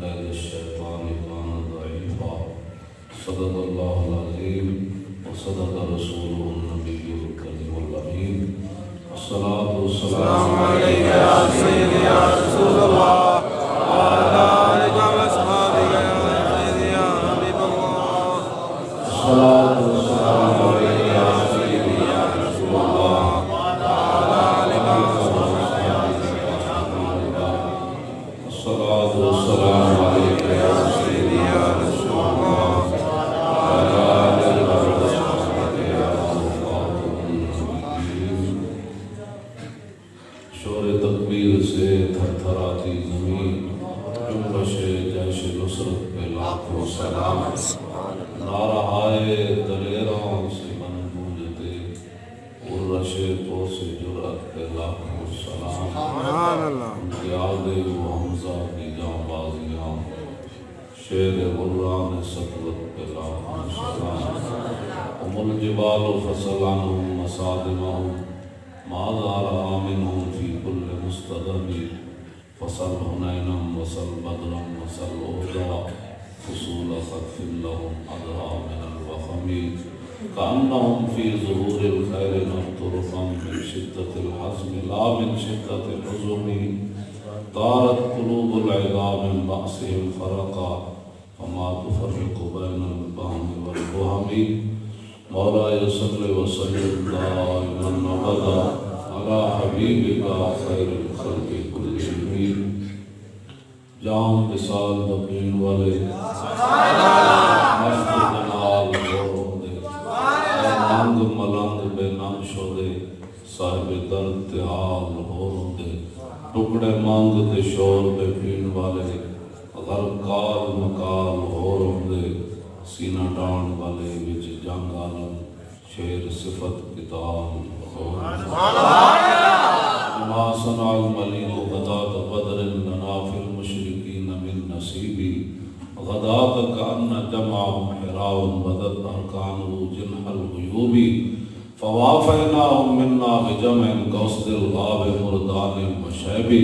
كيد الشيطان كان ضعيفا صدق الله العظيم وصدق رسوله النبي الكريم الأمين الصلاة والسلام عليك يا سيدي يا رسول الله وعلى آلك وأصحابك يا سيدي يا حبيب الله الصلاة والسلام عليك يا سيدي يا رسول الله وعلى آلك وأصحابك يا حبيب الله الصلاة والسلام عليك يا سيدي يا رسول الله وعلى آلك وأصحابك يا شور تکبیر سے تھر تھر آتی زمین جنبش جیش نصرت پہ لاکھوں سلام نارہائے دلیروں سے من گونجتے عرش پوس جرأت پہ لاکھوں سلام ان کی آگے وہ حمزہ کی جاں بازیاں شیر غران سطوت پہ لاکھوں سلام ام الجبال فصل عنہم مسادمہم ماذا رأى منهم في كل مستدم فصل حنينا وصل بدرا وصل أهدا فصول خطف لهم أدرى من الوخم كأنهم في ظهور الخير نطرفا من شدة الحزم لا من شدة الحزم طارت قلوب العظام من بأسهم فرقا فما تفرق بين البهم والبهم مولاي صل وسلم دائما ابدا على حبيبك خير الخلق كلهم جام بسال دقین والے مست جلال غوروں دے نانگ ملنگ بے نام شودے صاحب درد تحال غوروں دے ٹکڑے مانگ دے شور بے پین والے غرقال مکال غوروں دے سینہ ڈان والے وچ جنگ عالم شیر صفت کتاب ما صنع الملیک غدات بدر لنا فی المشرکین من نصیبی غدات کأن جمعهم حراء بدت ارکانه جنح الغیوبی فوافیناهم منا بجمع قصد الغاب مردان وشیبی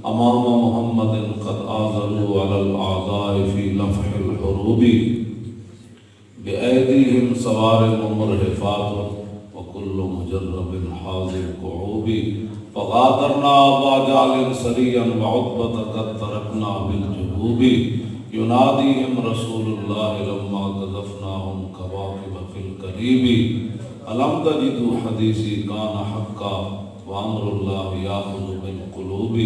امام محمد قد آذروا على الأعداء في لفح الحروب بأيديهم صوارم مرهفات وكل مجرب حاضر كعوب فغادرنا أبا جعل سريا وعتبة قد تركنا بالجهوب يناديهم رسول الله لما قذفناهم كواكب في الكريب ألم تجدوا حديثي كان حقا وأمر الله يأخذ بالقلوب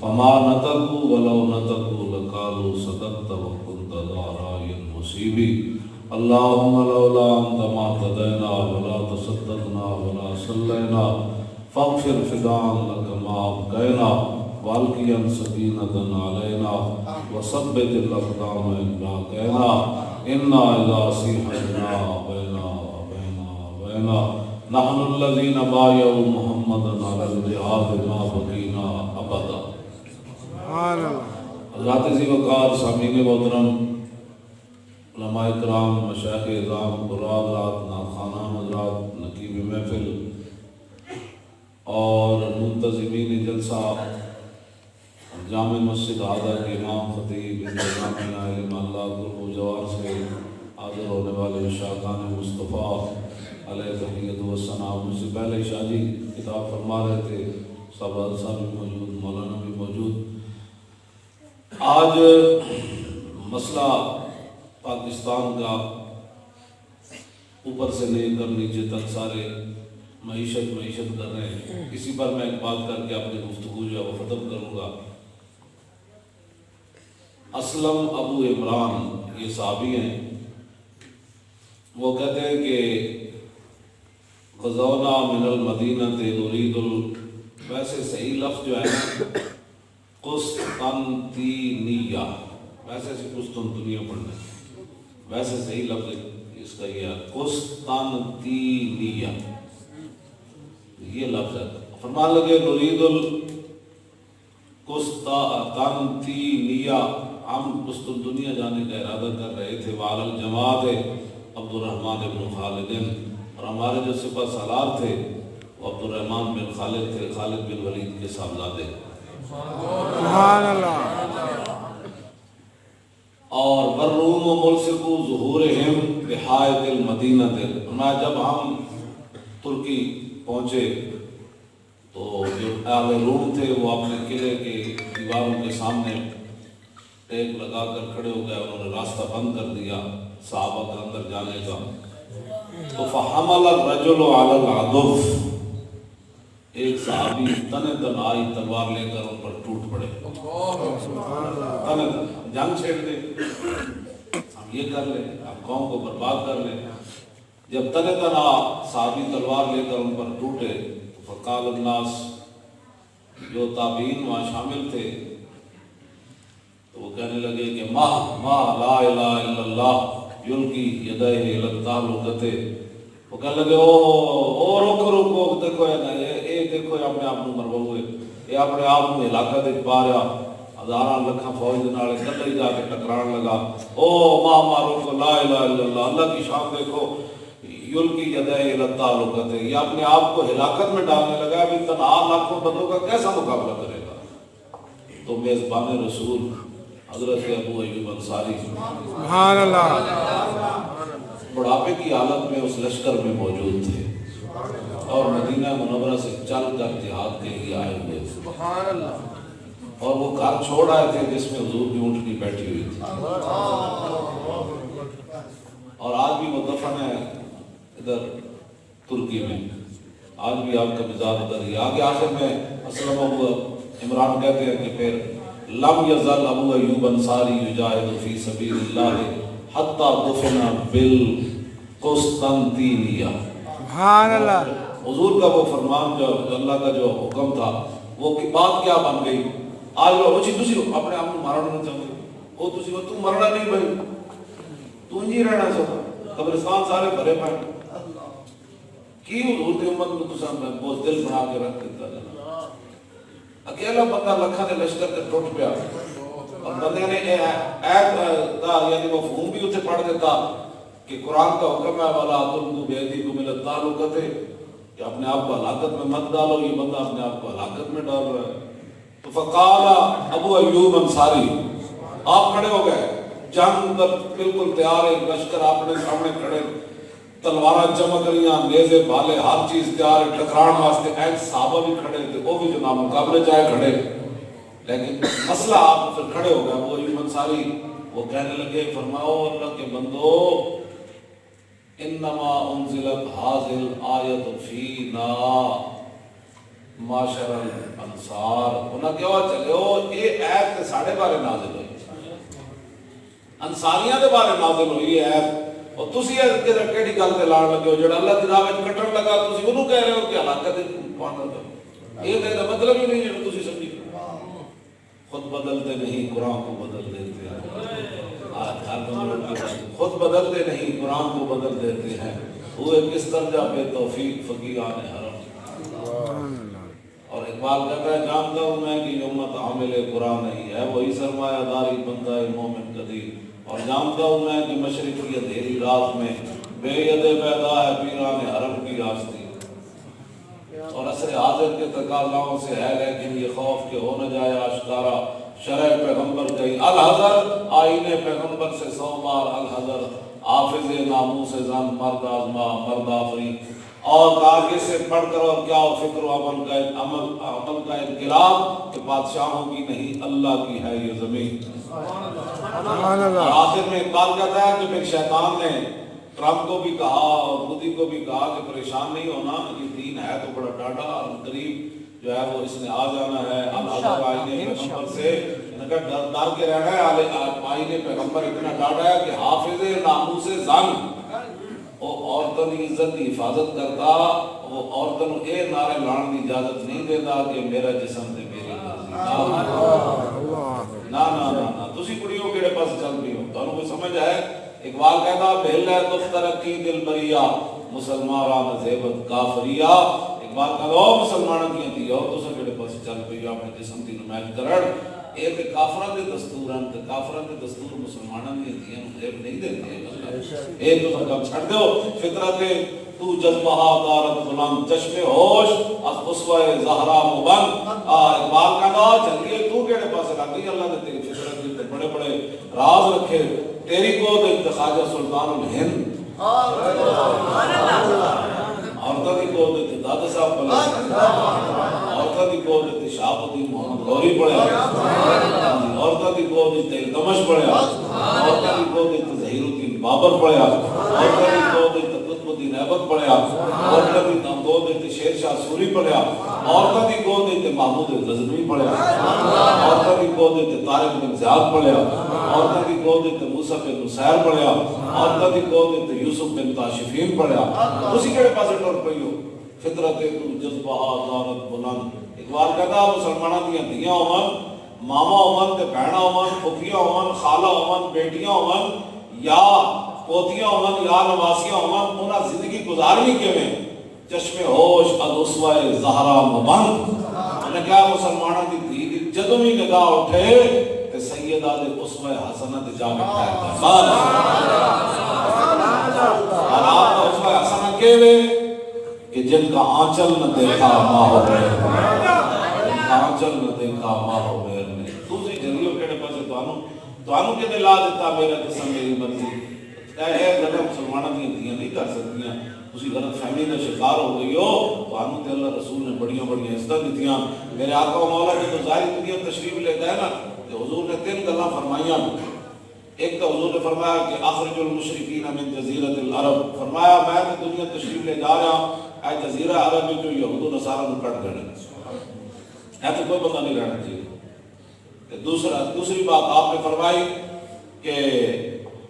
فما نتقوا ولو نتقوا لقالوا صدقت وكنت ذا رأي مصيب اللهم لولا أنت ما اهتدينا ولا تصدقنا ولا صلينا فاغفر فداء لك ما أبقينا والقيا سكينة علينا وثبت الأقدام إن لاقينا إنا إذا صيحنا بينا نحن الذين بايعوا محمدا على الجهاد ما بقينا أبدا حضرات ذی وقار سامعین محترم علماء کرام مشایخ اعظام قراء حضرات نعتخوانان حضرات نقیب محفل اور منتظمین جلسہ جامع مسجد ہادہ کے امام خطیب جامعہ علم اللہ گرو جوار سے حاضر ہونے والے شاہدان مصطفیٰ علیہ تحیت و ثنا مجھ سے پہلے شاہ جی کتاب فرما رہے تھے صاحب صاحب بھی موجود مولانا بھی موجود آج مسئلہ پاکستان کا اوپر سے لے کر نیچے تک سارے معیشت کر رہے ہیں اسی پر میں ایک بات کر کے اپنی گفتگو جو ہے وہ ختم کروں گا اسلم ابو عمران یہ صحابی ہیں وہ کہتے ہیں کہ غزونا من المدینہ نرید ویسے صحیح لفظ جو ہے قسطنطینیہ ویسے سے قسطنطنیہ پڑھنا ہے ویسے صحیح لفظ اس کا یہ قسطنطینیہ یہ لفظ ہے فرمان لگے نرید القسطنطینیہ ہم قسطنطنیہ جانے کا ارادہ کر رہے تھے وعلی الجماعت عبد الرحمن بن خالد اور ہمارے جو سپہ سالار تھے وہ عبد الرحمن بن خالد تھے خالد بن ولید کے صاحبزادے سبحان اللہ اور والروم ملصقوا ظہورہم بحائط المدینہ. میں جب ہم ترکی پہنچے تو جو اہل روم تھے وہ اپنے قلعے کے دیواروں کے سامنے ٹیک لگا کر کھڑے ہو گئے. انہوں نے راستہ بند کر دیا صحابہ کا اندر جانے کا. تو فحمل الرجل علی العدف، ایک صحابی تن تنہائی تلوار لے کر ان پر ٹوٹ پڑے. جنگ چھیڑ دے، ہم یہ کر لیں، ہم قوم کو برباد کر لیں. جب تن تنہا صحابی تلوار لے کر ان پر ٹوٹے تو فقال الناس، جو تابعین وہاں شامل تھے تو وہ کہنے لگے کہ ما لا الہ الا اللہ یلقی یدہ الی التعلقۃ. وہ کہنے لگے او روکو دیکھو یہ دیکھو اپنے آپ کو مروا ہوئے، یہ اپنے آپ کو علاقہ دے پا رہا ہزاراں لکھاں فوج دے نال کلے ہی جا کے ٹکران لگا. او ما روکو لا الہ الا اللہ، اللہ کی شان دیکھو. یلقی یدہ الی التعلقۃ، یہ اپنے آپ کو ہلاکت میں ڈالنے لگا. ابھی تنہا لاکھوں بندوں کا کیسا مقابلہ کرے گا؟ تو میزبان رسول حضرت ابو ایوب انصاری سبحان اللہ بڑھاپے کی حالت میں اس لشکر میں موجود تھے اور مدینہ منورہ سے چل کر جہاد کے لیے آئے ہوئے تھے. اور وہ گھر چھوڑ آئے تھے جس میں حضور کی اونٹنی بیٹھی ہوئی تھی. اور آج بھی وہ دفن ہے ادھر ترکی میں، آج بھی آپ کا مزار ادھر ہی. آگے آخر میں اسلم ابو عمران کہتے ہیں کہ پھر لم یزل ابو ایوب انصاری یجاہد فی سبیل اللہ حتی دفن بالقسطنطینیہ. سبحان اللہ. حضور کا وہ فرمان جو اللہ کا جو حکم تھا وہ کی بات کیا بن گئی. آج لوگ تسی اپنے آپ کو مارنا نہیں چاہتے، وہ تسی تو مرنا نہیں بھائی، تو ہی رہنا چاہتا. قبرستان سارے بھرے پائے کی حضور دی امت میں تساں بہت دل بنا کے رکھ دیتا جانا. اکیلا بندہ لکھاں دے لشکر تے ٹوٹ پیا اور بندے نے ایت دا یعنی مفہوم بھی اتنے پڑھ دیتا کہ قرآن کا حکم ہے وَلَا تُلْقُوا بِأَيْدِيكُمْ إِلَى التَّهْلُكَةِ، کہ اپنے آپ کو ہلاکت میں مت ڈالو. یہ بندہ اپنے آپ کو ہلاکت میں ڈال رہا ہے. تو فقال ابو ایوب انصاری، آپ کھڑے ہو گئے، جنگ بالکل تیار ہے، لشکر اپنے سامنے کھڑے، تلواریں چمک رہی ہیں، نیزے بھالے، ہر چیز تیار ہے ٹکران واسطے. ایک صحابہ بھی کھڑے تھے، وہ بھی جو نامقابلے چاہے کھڑے. لیکن مسئلہ آپ پھر کھڑے ہو گئے. ابو ایوب انصاری وہ کہنے لگے فرماؤ اللہ کے بندو انما انزلت حاضر آیت فینا معاشر الانصار. انہاں کہا چلے ہو یہ ایت ساڑھے بارے نازل ہوئی، انصاریاں دے بارے نازل ہوئی ہے ایت، اور تسی کیڑی گل تے لان لگے ہو جڑا اللہ دی راہ وچ کٹن لگا تسی اونوں کہہ رہے ہو کہ ہلاکت پہنچ دو. یہ تے مطلب ہی نہیں جڑا تسی سمجھی. خود بدلتے نہیں قرآن کو بدل دیتے ہیں. خود بدلتے نہیں قرآن کو بدل دیتے ہیں. ہوئے کس درجہ بے توفیق فقیران حرم. اور اقبال کہتا ہے جانتا ہوں میں کہ امت حامل قرآن نہیں ہے، وہی سرمایہ داری بندہ مومن قدیر. اور جانتا ہوں میں کہ مشرق کی اندھیری رات میں بے ید پیدا ہے پیران حرم کی راستی. اور عصر حاضر کے تقاضاؤں سے ہے لیکن یہ خوف کہ ہو نہ جائے آشکارا شرع پیغمبر گئی الحذر آئین پیغمبر سے سومار الحذر حافظ ناموس زن مرد آزما مرد آفری. اور آگے سے پڑھ کر اور کیا فکر و عمل کا انقلاب کہ بادشاہوں کی نہیں اللہ کی ہے یہ زمین. آخر میں اقبال کہتا ہے کہ پھر شیطان نے ٹرمپ کو بھی کہا اور مودی کو بھی کہا کہ پریشان نہیں ہونا، یہ دین ہے تو بڑا ڈاڈا اور قریب جو ہے وہ اس نے آ جانا ہے. الحضر آئین پیغمبر سے ڈر کے رہنا ہے. آئین پیغمبر اتنا ڈاڈا ہے کہ حافظ ناموس زن وہ عورتوں کی عزت کی حفاظت کرتا، وہ عورتوں اے نعرے لان کی اجازت نہیں دیتا کہ میرا جسم تے میری مرضی. نا نا نا نا تسی کڑیوں کیڑے پاس چل رہی ہو. تانوں کوئی سمجھ ہے؟ اقبال کہتا بھیل ہے دفترکی دل بریا مسلمان رام زیبت کافریا. اقبال کہتا او مسلمانوں کی تھی اور تسا کیڑے پاس چل پئی اپنے جسم دی نمائش کرن. اے تے کافراں دے دستور ہیں تے کافراں دے دستور مسلماناں دی دین غیب نہیں دیندے. اے تو کم چھڑ دیو فطرت تو جذبہ دارت بلند چشم ہوش از اسوہ زہرا مبن. اقبال کہتا چلیے تو کیڑے پاس لگ گئی اللہ نے تیری فطرت دی بڑے بڑے راز رکھے تیری گود خواجہ سلطان الہند عورتوں کی گود دادا صاحب پڑھا عورتوں کی گود شہاب الدین محمد غوری پڑھا عورتوں کی گود التمش پڑھا عورتوں کی گود ظہیر الدین بابر پڑھا عورتوں کی گود قطب الدین ایبک پڑھا عورتوں کی گود شیر شاہ سوری پڑھا عورتوں کی گود محمود غزنوی پڑھا عورتوں کی گود طارق بن زیاد پڑھا عورتوں کی گود موسیٰ بن نصیر پڑھا عورتوں کی گود یوسف بن تاشفین پڑھا اسی کے پاس ٹر پئی ہو فطرت جذبہ آزارت بلند اقبال کہتا مسلمانہ دیا دیاں ہومن ماما ہومن تے بہنہ ہومن پھوپھیاں ہومن خالہ ہومن بیٹیاں ہومن یا پوتیاں ہومن یا نواسیاں ہومن انہاں زندگی گزارنی کے میں چشم ہوش از اسوہ زہرا مبند انہیں کہا مسلمانہ دی دی جدوں ہی نگاہ اٹھے تے سیدہ دے اسوہ حسنہ دے جا بیٹھا ہے اور آپ کا اسوہ حسنہ کہوے کہ جن کا آنچل نہ دیکھا ماں ہو بیر آنچل نہ دیکھا ماں ہو بیر نے دوسری جنگیوں کہنے پاسے توانوں کے دے لا دیتا میرا قسم میری مرضی اے غلط مسلمانہ دیاں نہیں کر سکتیاں اسی غلط فہمی کا شکار ہو گئی ہو توانوں تے اللہ رسول نے بڑیاں بڑیاں عزتاں دیتیاں میرے آقا و مولا کی تو ظاہری دنیا تشریف لے گئے نا کہ حضور نے 3 گلاں فرمائیاں ایک تو حضور نے فرمایا کہ اخرج المشرکین من جزیرۃ العرب فرمایا میں تو دنیا تشریف لے جا رہا ہوں اے جزیرہ عرب میں جو یہود و نصارہ کو کٹ دینے ایسے کوئی بندہ نہیں رہنا چاہیے دوسری بات آپ نے فرمائی کہ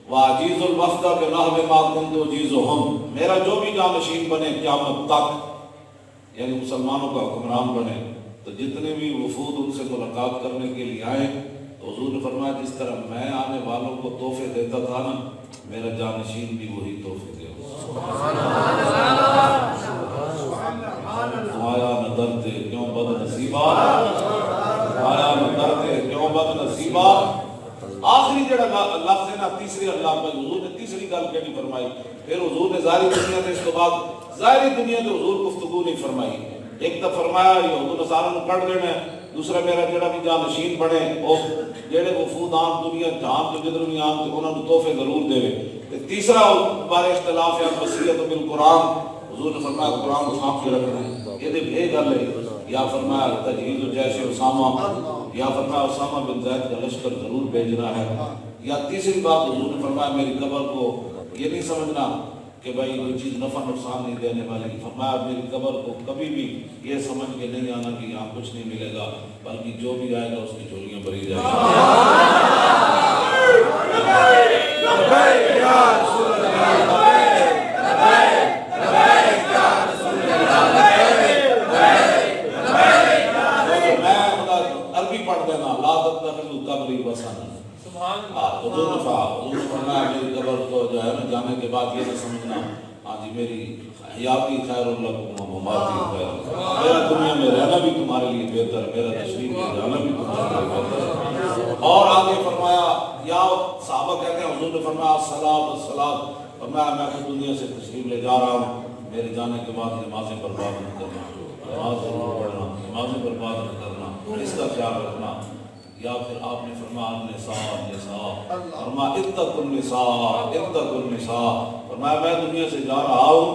وَعَجِيزُ الْوَفْدَ بِنَحْوِ مَا كُنْتُ عَجِيزُهُمْ میرا جو بھی جانشین بنے قیامت تک یعنی مسلمانوں کا حکمران بنے تو جتنے بھی وفود ان سے ملاقات کرنے کے لیے آئے تو حضور نے فرمایا جس طرح میں آنے والوں کو تحفے دیتا تھا نا میرا جانشین بھی وہی تحفے دے آیا نہ درتے کیوں بد نصیبہ آیا نہ درتے کیوں بد نصیبہ آخری جڑا لفظ ہے نا تیسری اللہ پر حضور نے تیسری گل کہنی فرمائی پھر حضور نے ظاہری دنیا میں اس کے بعد ظاہری دنیا میں حضور گفتگو نہیں فرمائی ایک تو فرمایا یہود و نصارہ کو کٹ دینا ہے دوسرا میرا جڑا بھی جانشین بنے وہ جڑے وفود عام دنیا جہاں تو جدھر بھی عام تو انہوں نے تحفے ضرور دے تیسرا بارے اختلاف ہے وصیت بالقرآن حضور نے فرمایا قرآن کو سانپ کے رکھنا ہے یہ دے بھے گل ہے یا فرمایا تجہیز الجیش اسامہ یا فرمایا اسامہ بن زید کا لشکر ضرور بھیجنا ہے یا تیسری بات حضور نے فرمایا میری قبر کو یہ نہیں سمجھنا کہ بھائی کوئی چیز نفع نقصان نہیں دینے والی فرمایا میری قبر کو کبھی بھی یہ سمجھ کے نہیں آنا کہ یہاں کچھ نہیں ملے گا بلکہ جو بھی آئے گا اس کی جھولیاں بھری جائیں گی حضور نے فرمایا میری قبر کو جو ہے نا جانے کے بعد یہ نہ سمجھنا ہاں جی میری حیاتی خیر لکم و مماتی خیر میرا دنیا میں رہنا بھی تمہارے لیے بہتر میرا تشریف میں جانا بھی تمہارے لیے بہتر اور آگے فرمایا یا صحابہ کہتے ہیں حضور نے فرمایا الصلاۃ فرمایا میں تو دنیا سے تشریف لے جا رہا ہوں میرے جانے کے بعد نمازیں برباد نہ کرنا نماز ضرور پڑھنا نمازیں برباد نہ کرنا اس کا خیال رکھنا یا پھر آپ نے فرمایا النساء فرمایا اتقوا النساء فرمایا میں دنیا سے جا رہا ہوں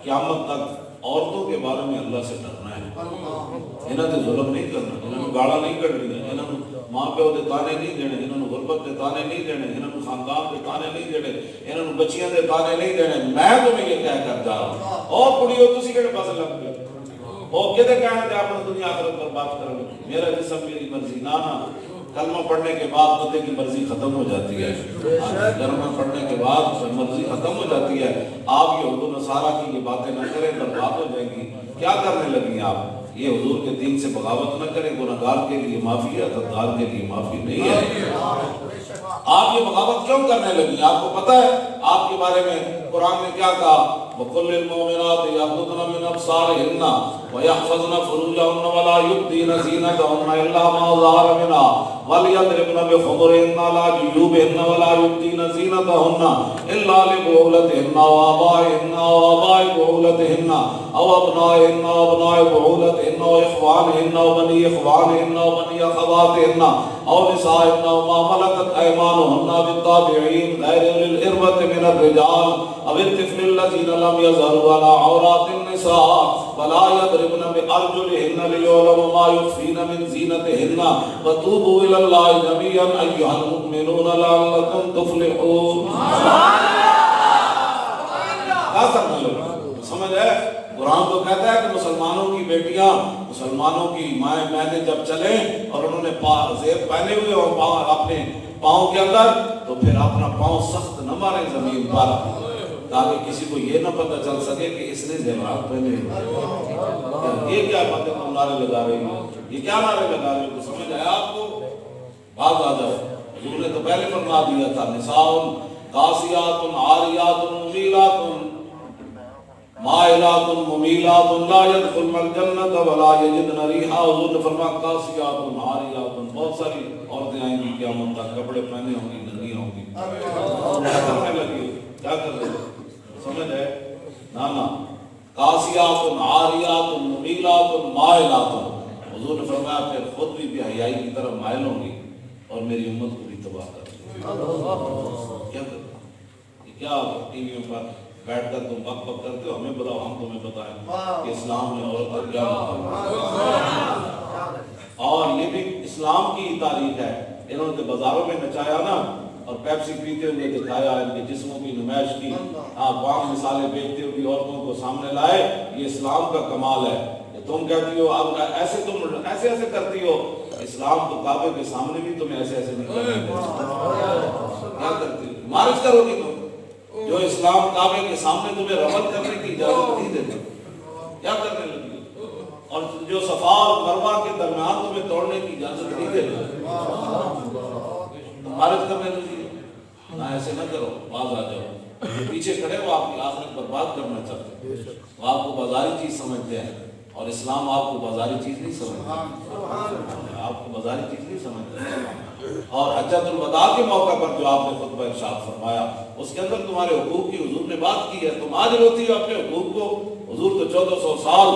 قیامت تک عورتوں کے بارے میں اللہ سے ڈرنا ہے انہوں نے ظلم نہیں کرنا انہوں نے گاڑا نہیں کر دینا انہوں نے ماں پیو دے تانے نہیں دینے انہوں نے غربت دے تانے نہیں دینے انہوں نے خاندان دے تانے نہیں دینے انہوں نے بچیاں دے تانے نہیں دینے میں تمہیں یہ کہہ کر جا رہا ہوں اور کڑیوں تسی کہنے پاس لگ گئے وہ کہتے کہنے کہ آپ دنیا آخرت پر بات کرو میرا جسم میری مرضی نانا کلمہ پڑھنے کے بعد بندے کی مرضی ختم ہو جاتی ہے کلمہ پڑھنے کے بعد مرضی ختم ہو جاتی ہے آپ یہود و نصارہ کی یہ باتیں نہ کریں برباد ہو جائیں گی کیا کرنے لگی آپ یہ حضور کے دین سے بغاوت نہ کریں گناہگار کے لیے معافی ہے غدار کے لیے معافی نہیں ہے آپ یہ بغاوت کیوں کرنے لگی آپ کو پتہ ہے آپ کے بارے میں قرآن نے کیا کہا وَقُلِّ الْمُؤْمِنَاتِ يَغْضُضْنَ مِنْ أَبْصَارِهِنَّ وَيَحْفَظْنَ فُرُوجَهُنَّ وَلَا يُبْدِينَ زِينَتَهُنَّ إِلَّا مَا ظَهَرَ مِنْهَا وَلْيَضْرِبْنَ بِخُمُرِهِنَّ عَلَى جُيُوبِهِنَّ وَلَا يُبْدِينَ زِينَتَهُنَّ إِلَّا لِبُعُولَتِهِنَّ وَآبَائِهِنَّ وَآبَاءِ بُعُولَتِهِنَّ أَوْ أَبْنَائِهِنَّ وَأَبْنَاءِ بُعُولَتِهِنَّ وَإِخْوَانِهِنَّ وَبَنِي إِخْوَانِهِنَّ وَبَنِي أَخَوَاتِهِنَّ أَوْ نِسَائِهِنَّ وَمَا مَلَكَتْ أَيْمَانُهُنَّ بِالتَّابِعِينَ غَيْرِ أُولِي الْإِرْبَةِ مِنَ الرِّجَالِ أَوِ الطِّفْلِ الَّذِينَ لَمْ يَظْهَرُوا عَلَى عَوْرَاتِ النِّسَاءِ وَلَا يَضْرِبْنَ بِأَرْجُلِهِنَّ لِيُعْلَمَ مَا يُخْفِينَ مِنْ زِينَتِهِنَّ وَتُوبُوا إِلَى اللَّهِ جَمِيعًا أَيُّهَا الْمُؤْمِنُونَ لَعَلَّكُمْ تُفْلِحُونَ. سمجھ ہے؟ قرآن تو کہتا ہے کہ مسلمانوں کی بیٹیاں، مسلمانوں کی مائیں بہنیں جب چلیں اور انہوں نے زیب پہنے ہوئے اور اپنے پاؤں کے اندر، تو پھر اپنا پاؤں سخت نہ ماریں زمین پر، تاکہ کسی کو یہ نہ پتہ چل سکے کہ اس نے زیورات پہنے ہوئے. یہ کیا باتیں تم نعرے لگا رہی ہیں؟ یہ کیا نعرے لگا رہی ہیں؟ سمجھ آیا آپ کو؟ باز آ جاؤ. حضور نے تو پہلے فرما دیا تھا نساء قاسیات عاریات ممیلات مائلات ممیلات لا يدخلن الجنۃ ولا یجدن ریحا. حضور نے فرمایا قاسیات عاریات، بہت ساری عورتیں آئیں گی قیامت تک، کپڑے پہنے ہوں گی، ننگی ہوں گی. کیا کرنے لگی؟ کیا کر رہے ہو؟ سمجھ ہے نا؟ قاسیات عاریات ممیلات مائلات. حضور نے فرمایا پھر خود بھی بے حیائی کی طرف مائل ہوں گی اور میری امت کو بھی تباہ کر دیں گی. کیا کیا ٹی ویوں پر بیٹھ کر تم بک بک کرتے ہو؟ ہمیں بتاؤ، ہم تمہیں بتائیں کہ اسلام نے عورت کا کیا مقام. اور یہ بھی اسلام کی تاریخ ہے. انہوں نے بازاروں میں نچایا نا، اور پیپسی پیتے ہوئے دکھایا، ان کے جسموں کی نمائش کی، عام مثالیں بیچتے ہوئے عورتوں کو سامنے لائے. یہ اسلام کا کمال ہے. تم کہتی ہو اب ایسے تم ایسے کرتی ہو، اسلام تو کعبے کے سامنے بھی تمہیں ایسے نہیں کرتے. کیا کرتی ہو؟ مارچ کرو گی تم. جو اسلام کعبے کے سامنے تمہیں رمل کرنے کی اجازت نہیں دیتے، کیا کرنے لگی؟ اور جو صفا اور مروہ کے درمیان تمہیں توڑنے کی اجازت نہیں دیتے، مارچ کرنے لگی. نہ ایسے نہ کرو، باز آ جاؤ. پیچھے کھڑے وہ آپ کی آخرت برباد کرنا چاہتے ہیں. وہ آپ کو بازاری چیز سمجھتے ہیں، اور اسلام آپ کو بازاری چیز نہیں سمجھتا. آپ کو بازاری چیز نہیں سمجھتا. اور حجۃ الوداع کے موقع پر جو آپ نے خطبہ ارشاد فرمایا، اس کے اندر تمہارے حقوق کی حضور نے بات کی ہے. تم آج روتی ہو اپنے حقوق کو. حضور تو 1400 سال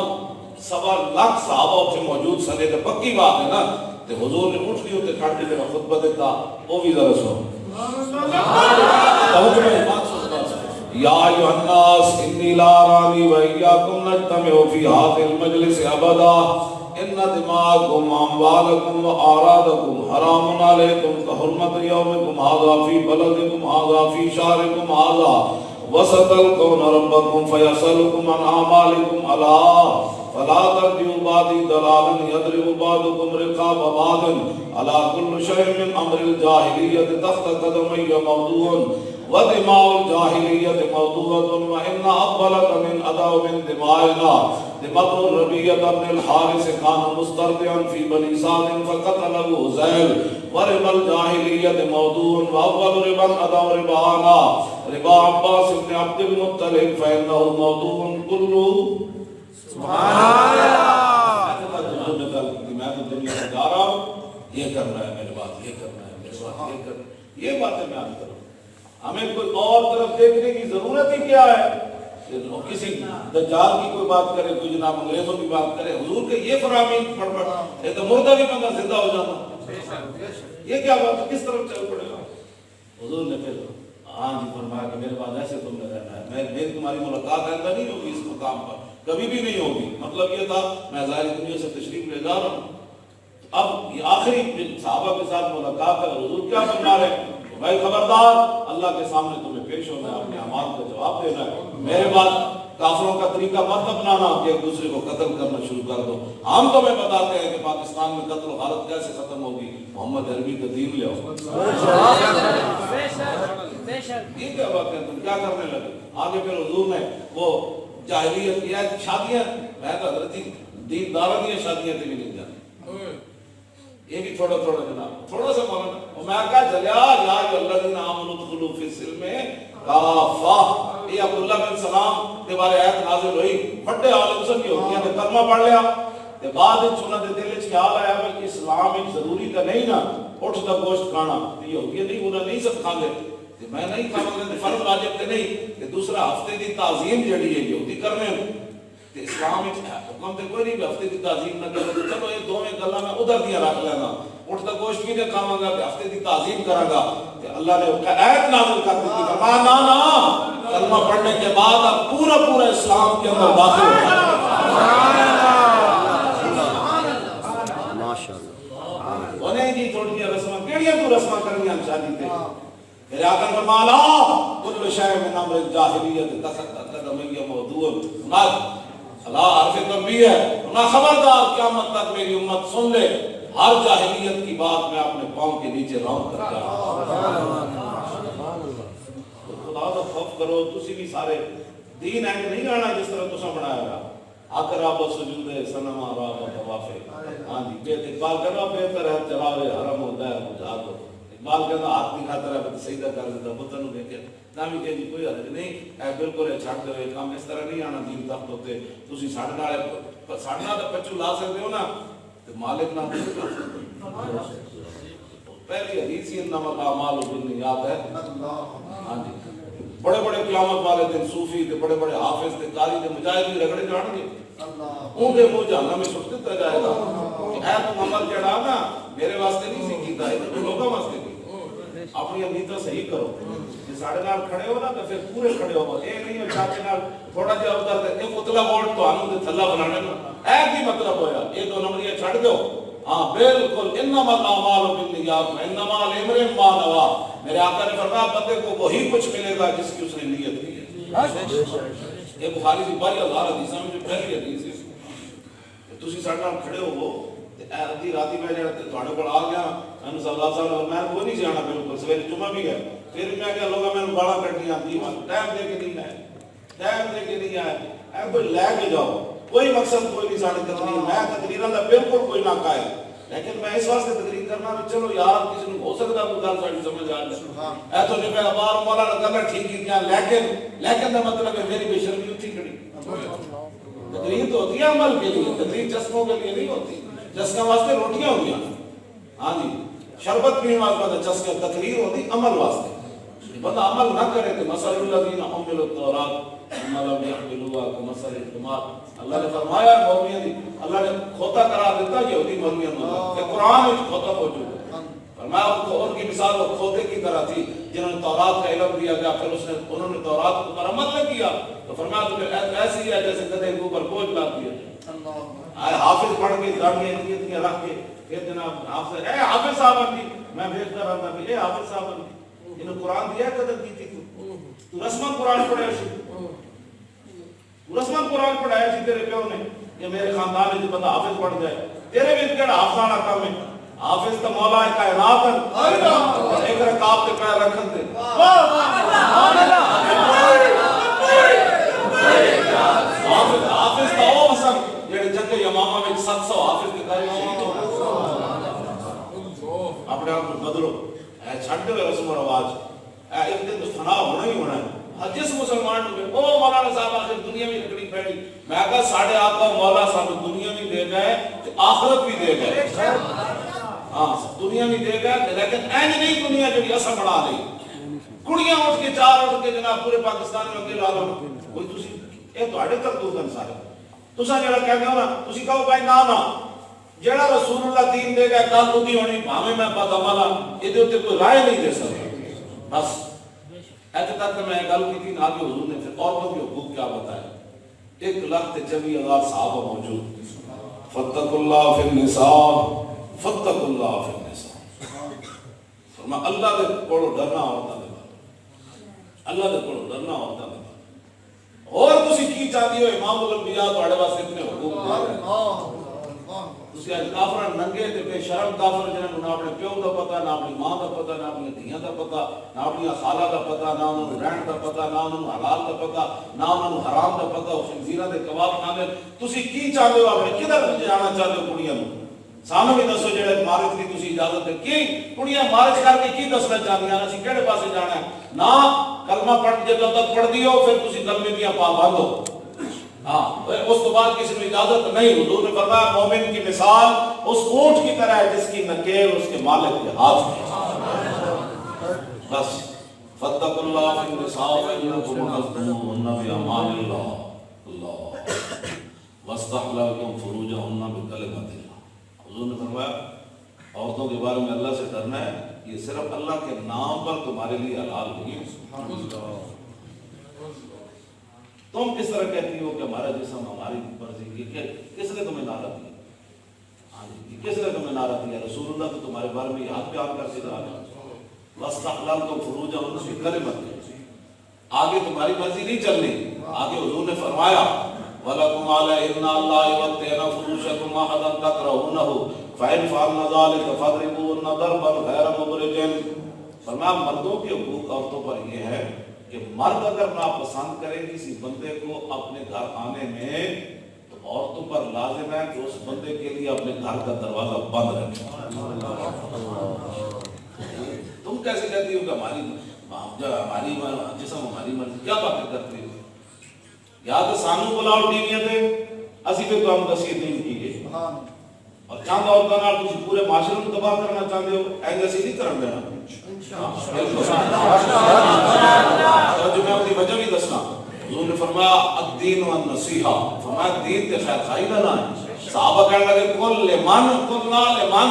1.25 لاکھ صحابہ سے موجود سنے تھے. پکی بات ہے نا. تو حضور نے اٹھ لیے ہوتے کھڑ کے میرا خطبہ دیتا، وہ بھی ذرا سنو. یا ایھا الناس انی لا ارانی و ایاکم نجتمع فی ھذا المجلس ابدا ان دماءکم واموالکم واعراضکم حرام علیکم کحرمت یومکم ھذا فی بلدکم ھذا فی شہرکم ھذا وستلقون ربکم فیسألکم عن اعمالکم الا فلا ترجعوا بعدی ضلالا یضرب بعضکم رقاب بعض الا کل شیء من امر الجاہلیۃ تحت قدمی موضوع ودماء الجاہلیۃ موضوعۃ وان افضلۃ من ادا من دمائنا دماء الربیعۃ بن الحارث کان مسترضعا فی بنی سعد فقتله ذیل وربا الجاہلیۃ موضوع واول ربا ادا ربانا ربا عباس بن عبد المطلب فانه موضوع كله سبحان اللہ. میں تو دنیا سے جا رہا ہوں، یہ کرنا ہے میرے بات، یہ کرنا ہے میرے بات، یہ کرنا ہے. یہ باتیں میں آپ کروں. ہمیں کوئی اور طرف دیکھنے کی ضرورت ہی کیا ہے؟ کسی دجال کی کوئی بات کرے، کوئی جناب انگریزوں کی بات کرے. حضور کے یہ فرامین پڑھ یہ تو مردہ بھی بندہ زندہ ہو جانا. یہ کیا بات ہے؟ کس طرف چل پڑے گا؟ حضور نے پھر ہاں جی فرمایا کہ میرے بعد ایسے تم نے رہنا ہے. میری تمہاری ملاقات ایسا نہیں ہوگی اس مقام پر، کبھی بھی نہیں ہوگی. مطلب یہ تھا میں ظاہری دنیا سے تشریف لے جا رہا ہوں. اب یہ آخری صحابہ کے ساتھ ملاقات ہے. حضور کیا فرما رہے ہیں؟ بھائی خبردار، اللہ کے سامنے تمہیں پیش ہونا ہے، اپنے اعمال کا جواب دینا ہے. میرے بعد کافروں کا طریقہ مت اپنانا کہ ایک دوسرے کو قتل کرنا شروع کر دو. ہم تمہیں بتاتے ہیں کہ پاکستان میں قتل و غارت کیسے ختم ہوگی. محمد عربی کا دین لے آؤ. یہ کیا بات ہے؟ تم کیا کرنے لگے؟ آگے پھر حضور نے وہ جاہلیت کی شادیاں، میں تو حضرت دین دارہ کی شادیاں تھی بھی نہیں جاتی. یہ بھی تھوڑا جناب تھوڑا سا مولانا. میں کہا جلیا یا الذین آمنوا ادخلوا فی السلم کافہ. یہ عبداللہ بن سلام کے بارے آیت نازل ہوئی، بڑے عالم سن یہودیاں نے کلمہ پڑھ لیا تے بعد وچ انہاں دے دل وچ خیال آیا کہ اسلام وچ ضروری تے نہیں نا اٹھ دا گوشت کھانا، تے یہودی نہیں انہاں نہیں سب کھاندے تے میں نہیں کھاواں گا تے فرض واجب تے نہیں، تے دوسرا ہفتے دی تعظیم جڑی ہے یہودی کرنے تے اسلام وچ حکم تے کوئی نہیں کہ ہفتے دی تعظیم نہ کرو، چلو یہ دوویں گلاں میں ادھر دیاں رکھ لینا، اٹھ دا گوشت کی نہ کھاواں گا تے ہفتے دی تعظیم کراں گا، تے اللہ نے آیت نازل کر دی کہ فرمایا نا نا کلمہ پڑھنے کے بعد اب پورا پورا اسلام کے اندر داخل ہو جائے۔ انہیں جی تھوڑی جی رسمہ کیڑیاں تو رسمہ کرنیاں شادی تے پھر آقا فرمایا کل شے من امر الجاہلیت تقدم موضوع اللہ حرف تنبیہ ہے، نہ خبردار قیامت تک میری امت سن لے ہر جاہلیت کی بات میں اپنے پاؤں کے نیچے رون کر جا۔ خدا کا خوف کرو، تسی بھی سارے دین ہے کہ نہیں آنا جس طرح تسا بنایا گا اقرب سجود سنما راب طواف، ہاں جی بے اقبال کہنا بہتر ہے چلاوے حرم ہوتا ہے بجا دو، اقبال کہنا ہاتھ دکھاتا رہے سجدہ کر دیتا بتن دیکھ کے نہ بھی کہ جی کوئی حرج نہیں، اے بالکل چھڑ دو یہ کام اس طرح نہیں آنا دین تخت ہوتے، تسی ساڈے نال تے پچو لا سکتے ہو نا تے مالک نہ پہلی حدیث ہی انما الاعمال بالنیات ہے، ہاں جی بڑے بڑے قیامت والے دن صوفی تے بڑے بڑے حافظ تے قاری تے مجاہد بھی رگڑے جان گے، ان کے منہ جہنم میں سٹ دتا جائے گا کہ اے تم عمل جڑا نا میرے واسطے نہیں سی کیتا ہے تو لوگوں واسطے کی، اپنی نیتاں صحیح کرو، جے ساڈے نال کھڑے ہو نا تے پھر پورے کھڑے ہو، اے نہیں ہو چاچے نال تھوڑا جہا ادھر تے ایک اتلا ووٹ تانوں تے تھلا بنانے نا، اے کی مطلب ہویا یہ دو نمبریاں چھڑ دو، ہاں بالکل انما الاعمال بالنیات انما لامرئ ما نوى، میرے آقا نے فرمایا بندے کو وہی کچھ ملے گا جس کی اس نے نیت کی ہے۔ یہ بخاری کی 22,000 حدیثاں میں جو پہلی حدیث ہے، تسی ساڈے نال کھڑے ہو تے ادھی راتی میں جڑا تواڈے کول آ گیا میں صلی اللہ علیہ وسلم میں کوئی نہیں جانا بالکل سویرے جمعہ بھی ہے، پھر میں کہ لوگا میں گالاں کڈنیاں دی ٹائم دے کے نہیں آئے، ٹائم دے کے نہیں آئے، اے کوئی لے کے جاؤ، کوئی مقصد کوئی نہیں ساڈی تقریر، میں تقریراں دا بالکل کوئی نہ قائل، لیکن میں اس واسطے تقریر کرنا بھی چلو یار کسی نے ہو سکتا کوئی گل ساڈی سمجھ آ جائے، اے تو جے بار مولانا گل ٹھیک کی کیا، لیکن دا مطلب ہے میری بے شرمی اتھی کھڑی، تقریر تو ہوتی ہے عمل کے لیے، تقریر چسکوں کے لیے نہیں ہوتی، چسکا واسطے روٹیاں ہوتی ہیں، ہاں جی شربت پینے واسطے چسکا، تقریر ہوتی عمل واسطے، بندہ عمل نہ کرے تو مثل الذین حملوا التوراۃ ثم لم يحملوها كمثل الحمار، اللہ نے فرمایا مولویوں دی اللہ نے کھوتا قرار دیتا یہودی مولویوں کو کہ قرآن میں کھوتا موجود ہے، فرمایا ان کی مثال وہ کھوتے کی طرح تھی جنہوں نے تورات کا علم دیا گیا پھر انہوں نے تورات کو مرمت نہ کیا، تو فرمایا تمہیں ایسی ہے جیسے گدھے کے اوپر بوجھ لا دیا، حافظ پڑھ کے گاڑیاں اتنی رکھ کے پھر جناب حافظ اے حافظ صاحب کی میں بھیجتا رہتا کہ اے حافظ صاحب انہوں قرآن دیا قدر کی تھی تو رسماً قرآن پڑھے رسماً قرآن پڑھایا سی تیرے پیو نے کہ میرے خاندان میں بندہ حافظ پڑھ جائے، تیرے بھی کہڑا حافظانہ کام ہے، حافظ کا مولا کائنات ہے، ایک رکعت پہ پیر رکھن دے، حافظ کا وہ مثلا جڑے جنگ یمامہ میں 700 حافظ کے قریب شہید ہو، اپنے آپ کو بدلو، چھڈ دے رسم و رواج، ایک دن تو فنا ہونا ہی ہونا ہے، جس مسلمان نے او مولانا صاحب آخر دنیا میں لکڑی پھیڑی، میں کہا ساڑھے آقا مولا صاحب دنیا میں دے گئے آخرت بھی دے گئے، ہاں دنیا میں دے گئے لیکن اینج نہیں دنیا جو اصل بڑھا لئی، کڑیاں اٹھ کے چار اٹھ کے جناب پورے پاکستان میں اکیل عالم کوئی تسی اے تو اڑے تک دوسن سارے تسا جڑا کہتے ہو نا تسی کہو بھائی نا نا جڑا رسول اللہ دین دے گئے کل اودی ہونی بھاویں میں بد عمل ہاں یہ دے کوئی رائے نہیں دے سکتا، بس ایسے تک میں گل کی تھی آگے حضور نے پھر عورتوں کے حقوق کیا بتایا، 1,24,000 صحابہ موجود، فاتقوا اللہ فی النساء فاتقوا اللہ فی النساء، فرمایا اللہ دے کولوں ڈرنا عورتاں دے بارے، اللہ دے کولوں ڈرنا عورتاں دے بارے، اور تسی کی چاہتی ہو امام الانبیاء تواڈے واسطے اتنے حقوق دے رہے تسی اج کافر ننگے تے بے شرم کافر جنہاں نہ اپنے پیو دا پتہ، نہ اپنی ماں دا پتہ، نہ اپنی دھیاں دا پتہ، نہ اپنی خالہ دا پتہ، نہ انہاں نوں رہن دا پتہ، نہ انہاں نوں حلال دا پتہ، نہ انہاں نوں حرام دا پتہ، اس خنزیراں دے کباب کھاندے، تسی کی چاہتے ہو اپنے کدھر جانا چاہتے ہو کڑیاں نوں، سانوں بھی دسو جڑے مارج دی تسی اجازت دے کی کڑیاں مارج کر کے کی دسنا چاہندیاں اسی کہڑے پاسے جانا ہے، نہ کلمہ پڑھ جدوں تک پڑھ دیو پھر تسی کلمے دیاں پابند ہو. ہاں اس کے بعد کسی کو اجازت نہیں. حضور نے فرمایا مومن کی مثال اس اونٹ کی طرح ہے جس کی نکیل اس کے مالک کے ہاتھ میں. بس فاتقوا اللہ فی النساء فإنکم غضبتموهن بأمان اللہ اللہ واستحللتم فروجهن بکلمۃ اللہ. حضور نے فرمایا عورتوں کے بارے میں اللہ سے ڈرنا ہے, یہ صرف اللہ کے نام پر تمہارے لیے حلال نہیں ہے. تم کس طرح کہتی ہو کہ ہمارا جسم ہماری مرضی کی, کس نے تمہیں نعرہ دیا؟ ہاں جی, کس نے تمہیں نعرہ دیا؟ رسول اللہ تو تمہارے بارے میں یاد بیان کر کے رہا ہے. واستحللتم فروجهن بکلمۃ اللہ. آگے تمہاری مرضی نہیں چلنی. آگے حضور نے فرمایا وَلَكُمْ عَلَيْهِنَّ اللَّهِ وَاتَّيْنَ فُرُوشَكُمْ أَحَدًا تَكْرَهُونَهُ فَإِنْ فَعَلْنَ ذَلِكَ فَاضْرِبُوهُنَّ ضَرْبًا غَيْرَ مُبْرِحٍ. فرمایا مردوں کے حقوق عورتوں پر یہ ہے کہ مرد اگر ناپسند کرے کسی بندے کو اپنے گھر آنے میں تو عورتوں پر لازم ہے کہ اس بندے کے لیے اپنے گھر کا دروازہ بند رکھے. تم کیسے کہتی ہو کہ ہماری جسم ہماری مرضی؟ کیا باتیں کرتی ہو؟ یا تو سانو بلاؤ ٹیویاں تے اسی پہ تو ہم نصیحت نہیں کی گئی اور چاند عورتوں نال تسی پورے معاشرے کو تباہ کرنا چاہتے ہو. اینج اسی نہیں کرن دینا. جو میں اپنی وجہ بھی دسنا. حضور نے فرمایا الدین والنصیحہ. فرمایا دین تے خیر خائی دا نا ہے. صحابہ کہنے لگے کل لمن قلنا لمن.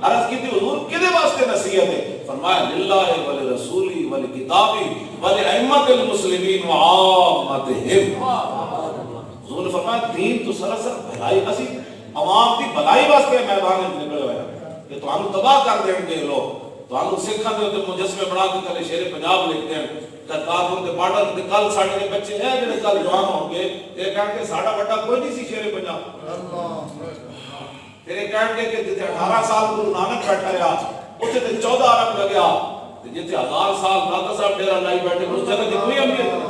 عرض کی تھی حضور کدے واسطے نصیحت ہے؟ فرمایا للہ ولرسولی ولکتابی ولائمۃ المسلمین وعامتہم. حضور نے فرمایا دین تو سراسر بھلائی, اسی عوام کی بھلائی واسطے میدان میں نکلے ہوئے ہیں کہ تو ہم تباہ کر دیں گے. لوگ تو ہم سکھاں دے تے مجسمے بنا کے کلے شیر پنجاب لکھتے ہیں کارکن کے بارڈر تے کل ساڈے بچے ہیں جڑے کل جوان ہوں گے تے کہن کے ساڈا بڑا کوئی نہیں سی شیر پنجاب. تیرے کہن کے کہ جتے 18 سال گرو نانک بیٹھا رہا اتنے تے 14 ارب لگیا جتے 1000 سال دادا صاحب ڈیرا لائی بیٹھے اس جگہ کی کوئی اہمیت نہیں.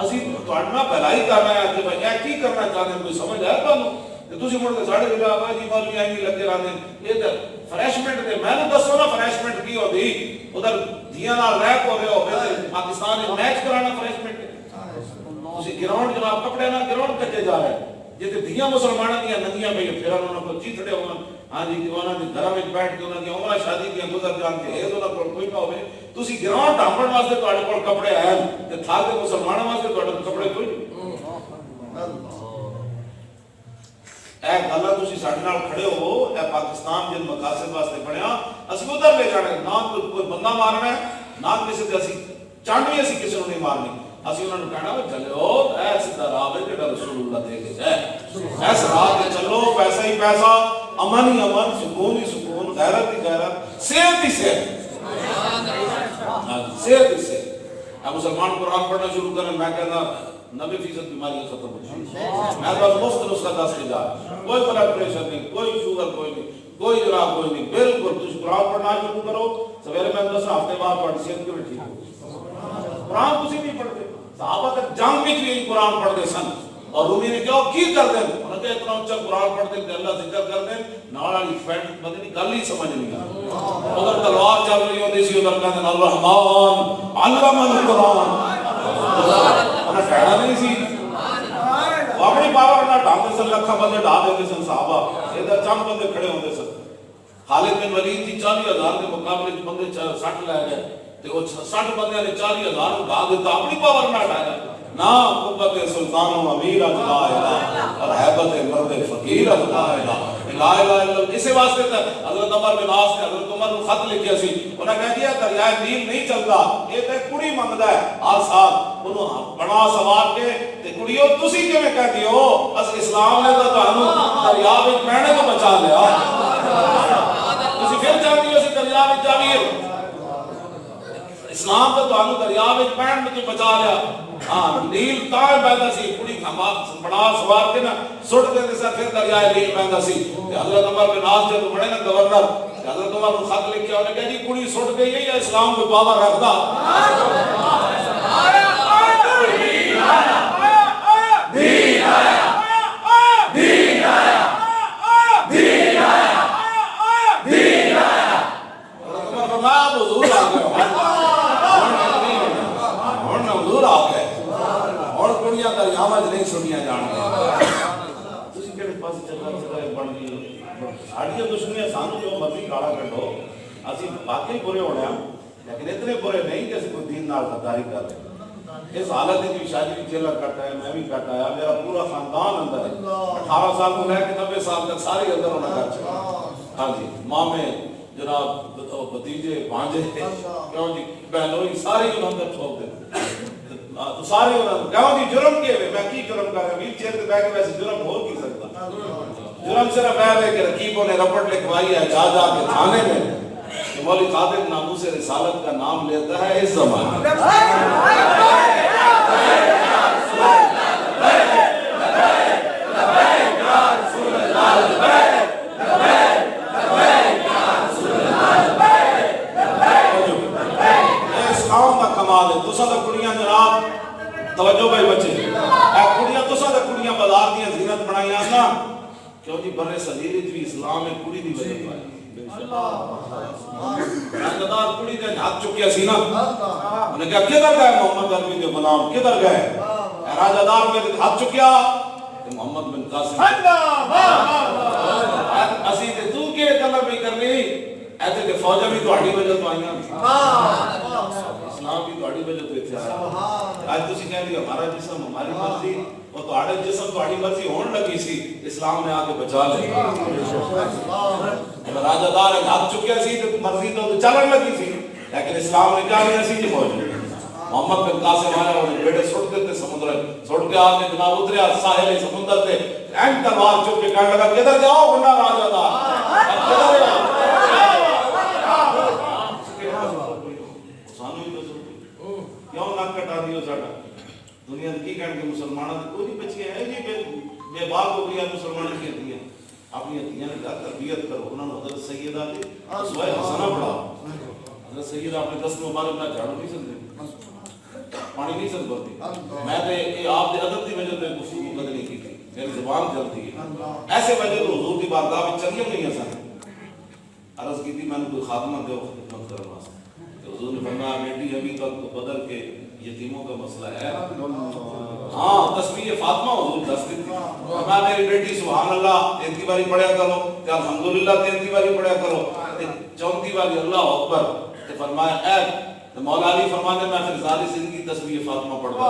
اسی تھوڑا بھلائی کر رہے ہیں کہ بھائی اے کی کرنا چاہتے ہیں, کوئی سمجھ آیا تانوں؟ تے تسی مڑ کے ساڈے جگہ آبا جی مولوی آئی لگے رہندے یہ تے فریشمنٹ دے. میں نے دسو نا فریشمنٹ کی ہوندی ادھر دھیاں نال رہ کو رہے ہو تے پاکستان میں میچ کرانا فریشمنٹ. تسی گراؤنڈ جناب کپڑے نہ گراؤنڈ کٹے جا رہے ہیں جتے دھیاں مسلماناں دیاں ننگیاں پہ پھر انہاں کو چیتڑے ہون. ہاں جی انہاں دے گھراں وچ بیٹھ کے انہاں دی عمرہ شادی دیاں گزر جان کے اے انہاں کول کوئی نہ ہوے. تسی گراؤنڈ ڈھانپن واسطے تہاڈے کول کپڑے ہیں تے تھا کے مسلماناں واسطے تہاڈے کپڑے کوئی نہیں. اے گلاں تسی ساڈے نال کھڑے ہو, اے پاکستان جن مقاصد واسطے بنیا اسی ادھر لے جانا. نہ کوئی بندہ مارنا ہے نہ کسی تے اسی چانڈ بھی اسی کسی نوں نہیں مارنی. اسی انہاں نوں کہنا وے چلو اے سیدھا راہ ہے جڑا رسول اللہ دے کے ہے اس راہ تے چلو. پیسہ ہی پیسہ, امن ہی امن, سکون ہی سکون, غیرت ہی غیرت, صحت ہی صحت, صحت ہی صحت. اب مسلمان قرآن پڑھنا شروع کریں میں کہنا 90% بیماریاں ختم ہو جائیں. میں تو مفت نسخہ دس کے جا کوئی بلڈ پریشر نہیں, کوئی شوگر کوئی نہیں, کوئی جراب کوئی نہیں. بالکل تم قرآن پڑھنا شروع کرو سویرے میں دس ہفتے بعد تھوڑی صحت کیوں ٹھیک ہو. قرآن تسی نہیں پڑھتے. صحابہ تک جنگ میں بھی قرآن پڑھتے سن اور رومی نے کہا کی کر دیں انہوں نے اتنا اونچا قرآن پڑھتے کہ اللہ ذکر کر دیں نال والی فینٹ مدنی گل ہی سمجھ نہیں آ. ادھر تلوار چل رہی ہوتی سی ادھر کہتے ہیں الرحمن علم القرآن. انہیں کہنا نہیں سی اپنی پاور نہ ڈھانتے سن, لکھا بندے ڈھا دیتے سن صحابہ. ادھر چند بندے کھڑے ہوتے سن. خالد بن ولید جی 40,000 کے مقابلے بندے 60 لے گئے تے وہ 60 بندے نے 40,000 کو ڈھا دیتا, اپنی پاور نہ ڈھایا نا. قوت سلطان و امیر لا الہ اور حیبت مرد فقیر لا الہ لا الہ الا اللہ. اسی واسطے تھا حضرت عمر بن عاص نے حضرت عمر کو خط لکھیا سی. انہوں نے کہا دیا دریائے نیل نہیں چلتا, یہ تے کڑی منگدا ہے ہر سال. انہوں بنا سوار کے تے کڑیو تسی کیویں کہندی ہو اس اسلام نے تو تانوں دریا وچ پہنے تو بچا لیا. تسی پھر چاہندی ہو اس دریا وچ جاویے. اسلام تو تانوں دریا وچ پہن تو بچا لیا. ہاں نیل تاں بہدا سی کڑی بنا سوار کے نا سٹ دیندے سن پھر دریائے نیل بہدا سی. حضرت عمر بن عاص جب بڑے نا گورنر حضرت عمر کو خط لکھ کے انہوں نے کہا جی کڑی سٹ گئی ہے یا اسلام کو پاور رکھدا. دین آیا دین آیا دین آیا دین آیا. حضرت عمر فرمایا حضور آ گئے دشمنی ہے سانو جو مرضی گالا کٹو اسی باقی برے ہونے ہیں لیکن اتنے برے نہیں کہ اسی کوئی دین نال غداری کر لیں. اس حالت کی شادی بھی چیلر کٹا ہے, میں بھی کٹا ہے, میرا پورا خاندان اندر ہے, 18 سال کو لے کے 90 سال تک سارے اندر ہونا کر چکا. ہاں جی, مامے جناب بھتیجے بھانجے کیوں جی بہنوئی سارے انہوں اندر ٹھوک دے تو سارے انہوں کہوں جی جرم کے ہوئے میں کی جرم کر رہا ہوں ویل چیئر پہ بیٹھ کے ویسے جرم ہو کی سکتا. جرم صرف ہے کہ رقیبوں نے رپٹ لکھوائی ہے جا جا کے تھانے میں کہ مولوی قادر ناموس رسالت کا نام لیتا ہے اس زمانے میں. توجہ بھائی بچے کڑیاں تو سارے کڑیاں بازار دیا زینت بنائی آنا کیوں جی برے صغیر بھی اسلام میں کڑی دی وجہ پائی راجدار کڑی دے ہاتھ چکیا سی نا انہیں کہا کدھر گئے محمد عربی دے غلام کدھر گئے راجدار میں ہاتھ چکیا محمد بن قاسم اسی تے تو کے طلب نہیں کرنی ایسے کہ فوجہ بھی تو ہڈی وجہ تو آئیاں اسلام بھی تو ہڈی وجہ تو اتنے آئے. آج تسی کہہ دیا ہمارا جسم ہماری مرضی وہ تو ہڈی جسم تو ہڈی مرضی ہون لگی سی اسلام نے آکے بچا لے. راجہ دار ایک ہاتھ چکیا سی تو مرضی تو چلن لگی سی لیکن اسلام نے کہا نہیں سی جی موجود. محمد بن قاسم آیا اور بیٹے سٹ دیتے سمندر سٹ کے آگے جناب اتریا ساحل سمندر تے اینڈ تلوار چک کے کہنے لگا کدھر جاؤ گنڈا راجہ دار کدھر جاؤ کیوں نک کٹا دیو ساڈا دنیا کی کہن کے مسلمانوں کی کوئی بچی ہے جی بے باغ ہو گئی مسلمان کی ہتیاں اپنی ہتیاں کی تربیت کرو انہوں نے حضرت سیدہ دی سوائے حسنہ پڑھا. حضرت سیدہ اپنے دست مبارک نہ جھاڑو نہیں سکتے پانی نہیں سکتے بڑھتی میں نے آپ دے عدد دی وجہ سے گفتگو قدر نہیں کی تھی میری زبان چلتی ہے ایسے وجہ تو حضور دی بارگاہ میں چلیم نہیں ہے. عرض کی تھی میں نے کوئی خاتمہ دے خدمت کرنا حضور نے فرمایا بیٹی ابھی تک تو بدر کے یتیموں کا مسئلہ ہے. ہاں تسبیح فاطمہ حضور دس دی تھی فرمایا میری بیٹی سبحان اللہ 33 باری پڑھیا کرو کہ الحمدللہ 33 باری پڑھیا کرو 34 باری اللہ اکبر. تو فرمایا اے مولا علی فرماتے میں پھر ساری زندگی تسبیح فاطمہ پڑھتا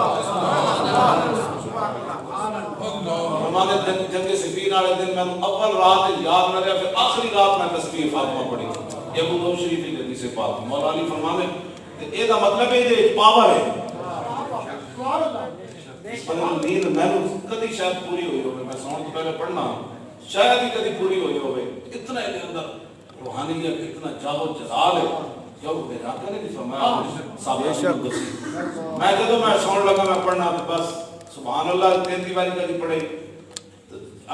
فرماتے جنگ صفین والے دن میں اول رات یاد نہ رہا پھر آخری رات میں تسبیح فاطمہ پڑھی. یہ ابو داؤد شریف کی حدیث پاک مولا علی فرمانے اے دا مطلب ہے یہ پاور ہے اس پر نیند میں کدی شاید پوری ہوئی ہوگی میں سونے تو پہلے پڑھنا شاید ہی کدی پوری ہوئی ہوگی. اتنا ہے اندر روحانیت اتنا چاہو جلال ہے کیوں میرے آقا نے بھی فرمایا صاحب میں جدو میں سونے لگا میں پڑھنا بس سبحان اللہ 33 باری کدی پڑھے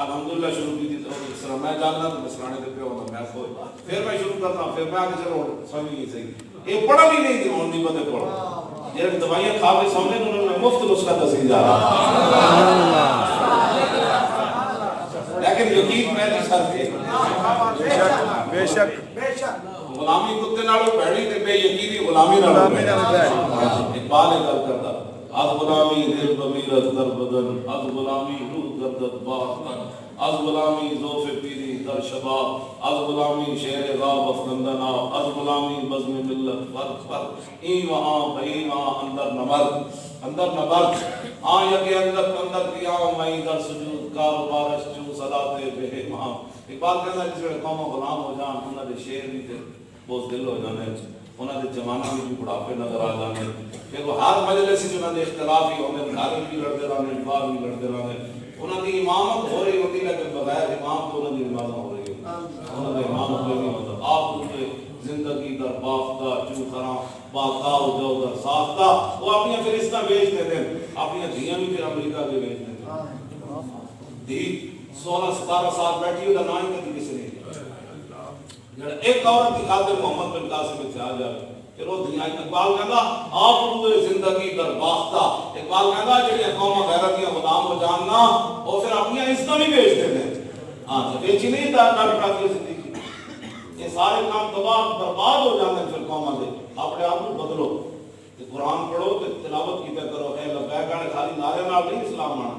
الحمدللہ شروع کی تھی تو اس طرح میں جاننا تو مسرانے کے پہ ہوتا میں کوئی پھر میں شروع کرتا ہوں پھر میں آگے چلو سمجھ نہیں صحیح یہ پڑھا بھی نہیں تھی ہون نہیں پتے پڑھا یہ دوائیاں کھا کے سامنے انہوں نے مفت نسخہ دسی جا رہا لیکن یقین میں نہیں شرط ہے بے شک غلامی کتے نالوں بھڑی تے بے یقینی غلامی نالوں بھڑی اقبال ہے کل کرتا از غلامی دل بمیرت در بدن از غلامی روح گردت باختن از غلامی ذوف پیری در شباب از غلامی شیر غاب افغندنا از غلامی بزم ملت فرق فرق این وہاں بہی وہاں اندر نبرد یکی اندر قیام وہیں در سجود کار بارش چون صلاة بہے وہاں. اقبال کہنا جس وقت قوم غلام ہو جان انہوں نے شیر بھی تھے بہت دل ہو جانے انہوں نے جوانہ بھی بڑھاپے نظر آ جانے پھر وہ ہر مجلس سے انہوں نے اختلاف ہی ہونے دھارم بھی لڑتے رہنے بار بھی لڑتے رہنے انہوں نے امامت ہو رہی ہوتی لیکن بغیر امام تو انہوں نے نمازہ ہو رہی ہوتی انہوں نے امام ہو رہی ہوتا آپ دوسرے زندگی در بافتہ چو خراں باقا ہو جو در ساختہ وہ اپنی فلسطہ بیچتے تھے اپنی دھیاں بھی پھر امریکہ کے بیچتے تھے دھی 16-17 سال بیٹھی ہوتا نہ ہی کبھی کسی نے ایک عورت کی خاطر محمد بن قاسم میں سے آ جائے پھر وہ دنیا اقبال کہتا آپ روئے زندگی در باختہ اقبال کہتا جڑے قوم غیرتیاں غلام ہو جاننا وہ پھر اپنی عزتیں بھی بیچتے تھے. ہاں بیچی نہیں تھا نہ زندگی یہ سارے کام تباہ برباد ہو جاتے ہیں پھر قوم دے اپنے آپ کو بدلو قرآن پڑھو تلاوت کی کرو اے لبیک خالی نعرے نال نہیں اسلام آنا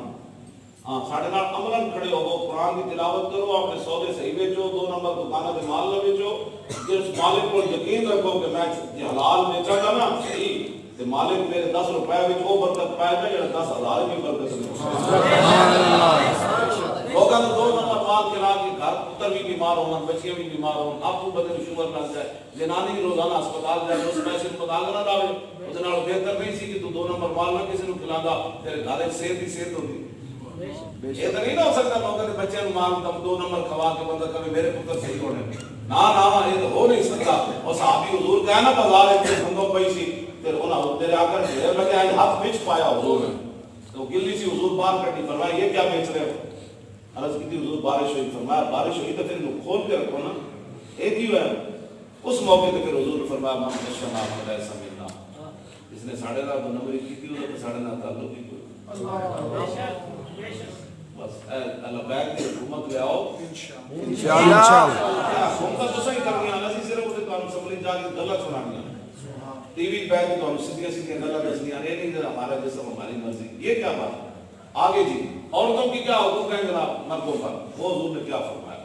ہاں ساڑھے نال عملاً کھڑے ہو قرآن کی تلاوت کرو اپنے سودے صحیح بیچو 2 نمبر دکانوں سے مال نہ بیچو جس مالک کو یقین رکھو کہ میں یہ حلال بیچا گا نا صحیح تو مالک میرے 10 روپے بھی وہ برکت پائے گا یا 10,000 کی برکت لوگوں نے 2 نمبر مال کھلا کے گھر پتر بھی بیمار ہونا بچیاں بھی بیمار ہونا آپ کو بدن شوگر لگ جائے جنانی بھی روزانہ اسپتال جائے اس پیسے اسپتال نہ لاوے اس نال بہتر نہیں سی کہ تو 2 نمبر مال نہ کسی کو کھلاندا تیرے گھر وچ صحت ہی صحت ہوندی یہ تو نہیں نہ ہو سکتا لوگوں نے بچے نو مال تم 2 نمبر کھوا کے بندہ کبھی میرے پتر صحیح ہونے نہ یہ تو ہو نہیں سکتا اور صحابی حضور کا ہے نا بازار ایک بندوں پئی سی پھر انہاں تیرے آ کر ڈھیر لگے آئے ہاتھ وچ پایا حضور نے تو گلی سی حضور باہر کٹی فرمایا یہ کیا بیچ رہے ہو عرض کی تھی حضور بارش ہوئی فرمایا بارش ہوئی تو پھر انہوں کھول کے رکھو نا ایک ہی ہے اس موقع پہ پھر حضور نے فرمایا من خشیہ نہ خدا سمینا اس نے 9.5 نمبر کی تھی وہ تو 9.5 تعلق ہی کوئی بس اللہ بیگ کی حکومت لے آؤ انشاءاللہ حکومت تو صحیح کرنی آنا سی صرف اسے تو ہم سمجھ جا کے غلط سنانی آنا ٹی وی بیگ تو ہم سیدھے غلط دسنی آنے نہیں کہ ہمارا جسم ہماری مرضی یہ کیا بات آگے جی عورتوں کی کیا حقوق ہیں جناب مردوں پر وہ حضور نے کیا فرمایا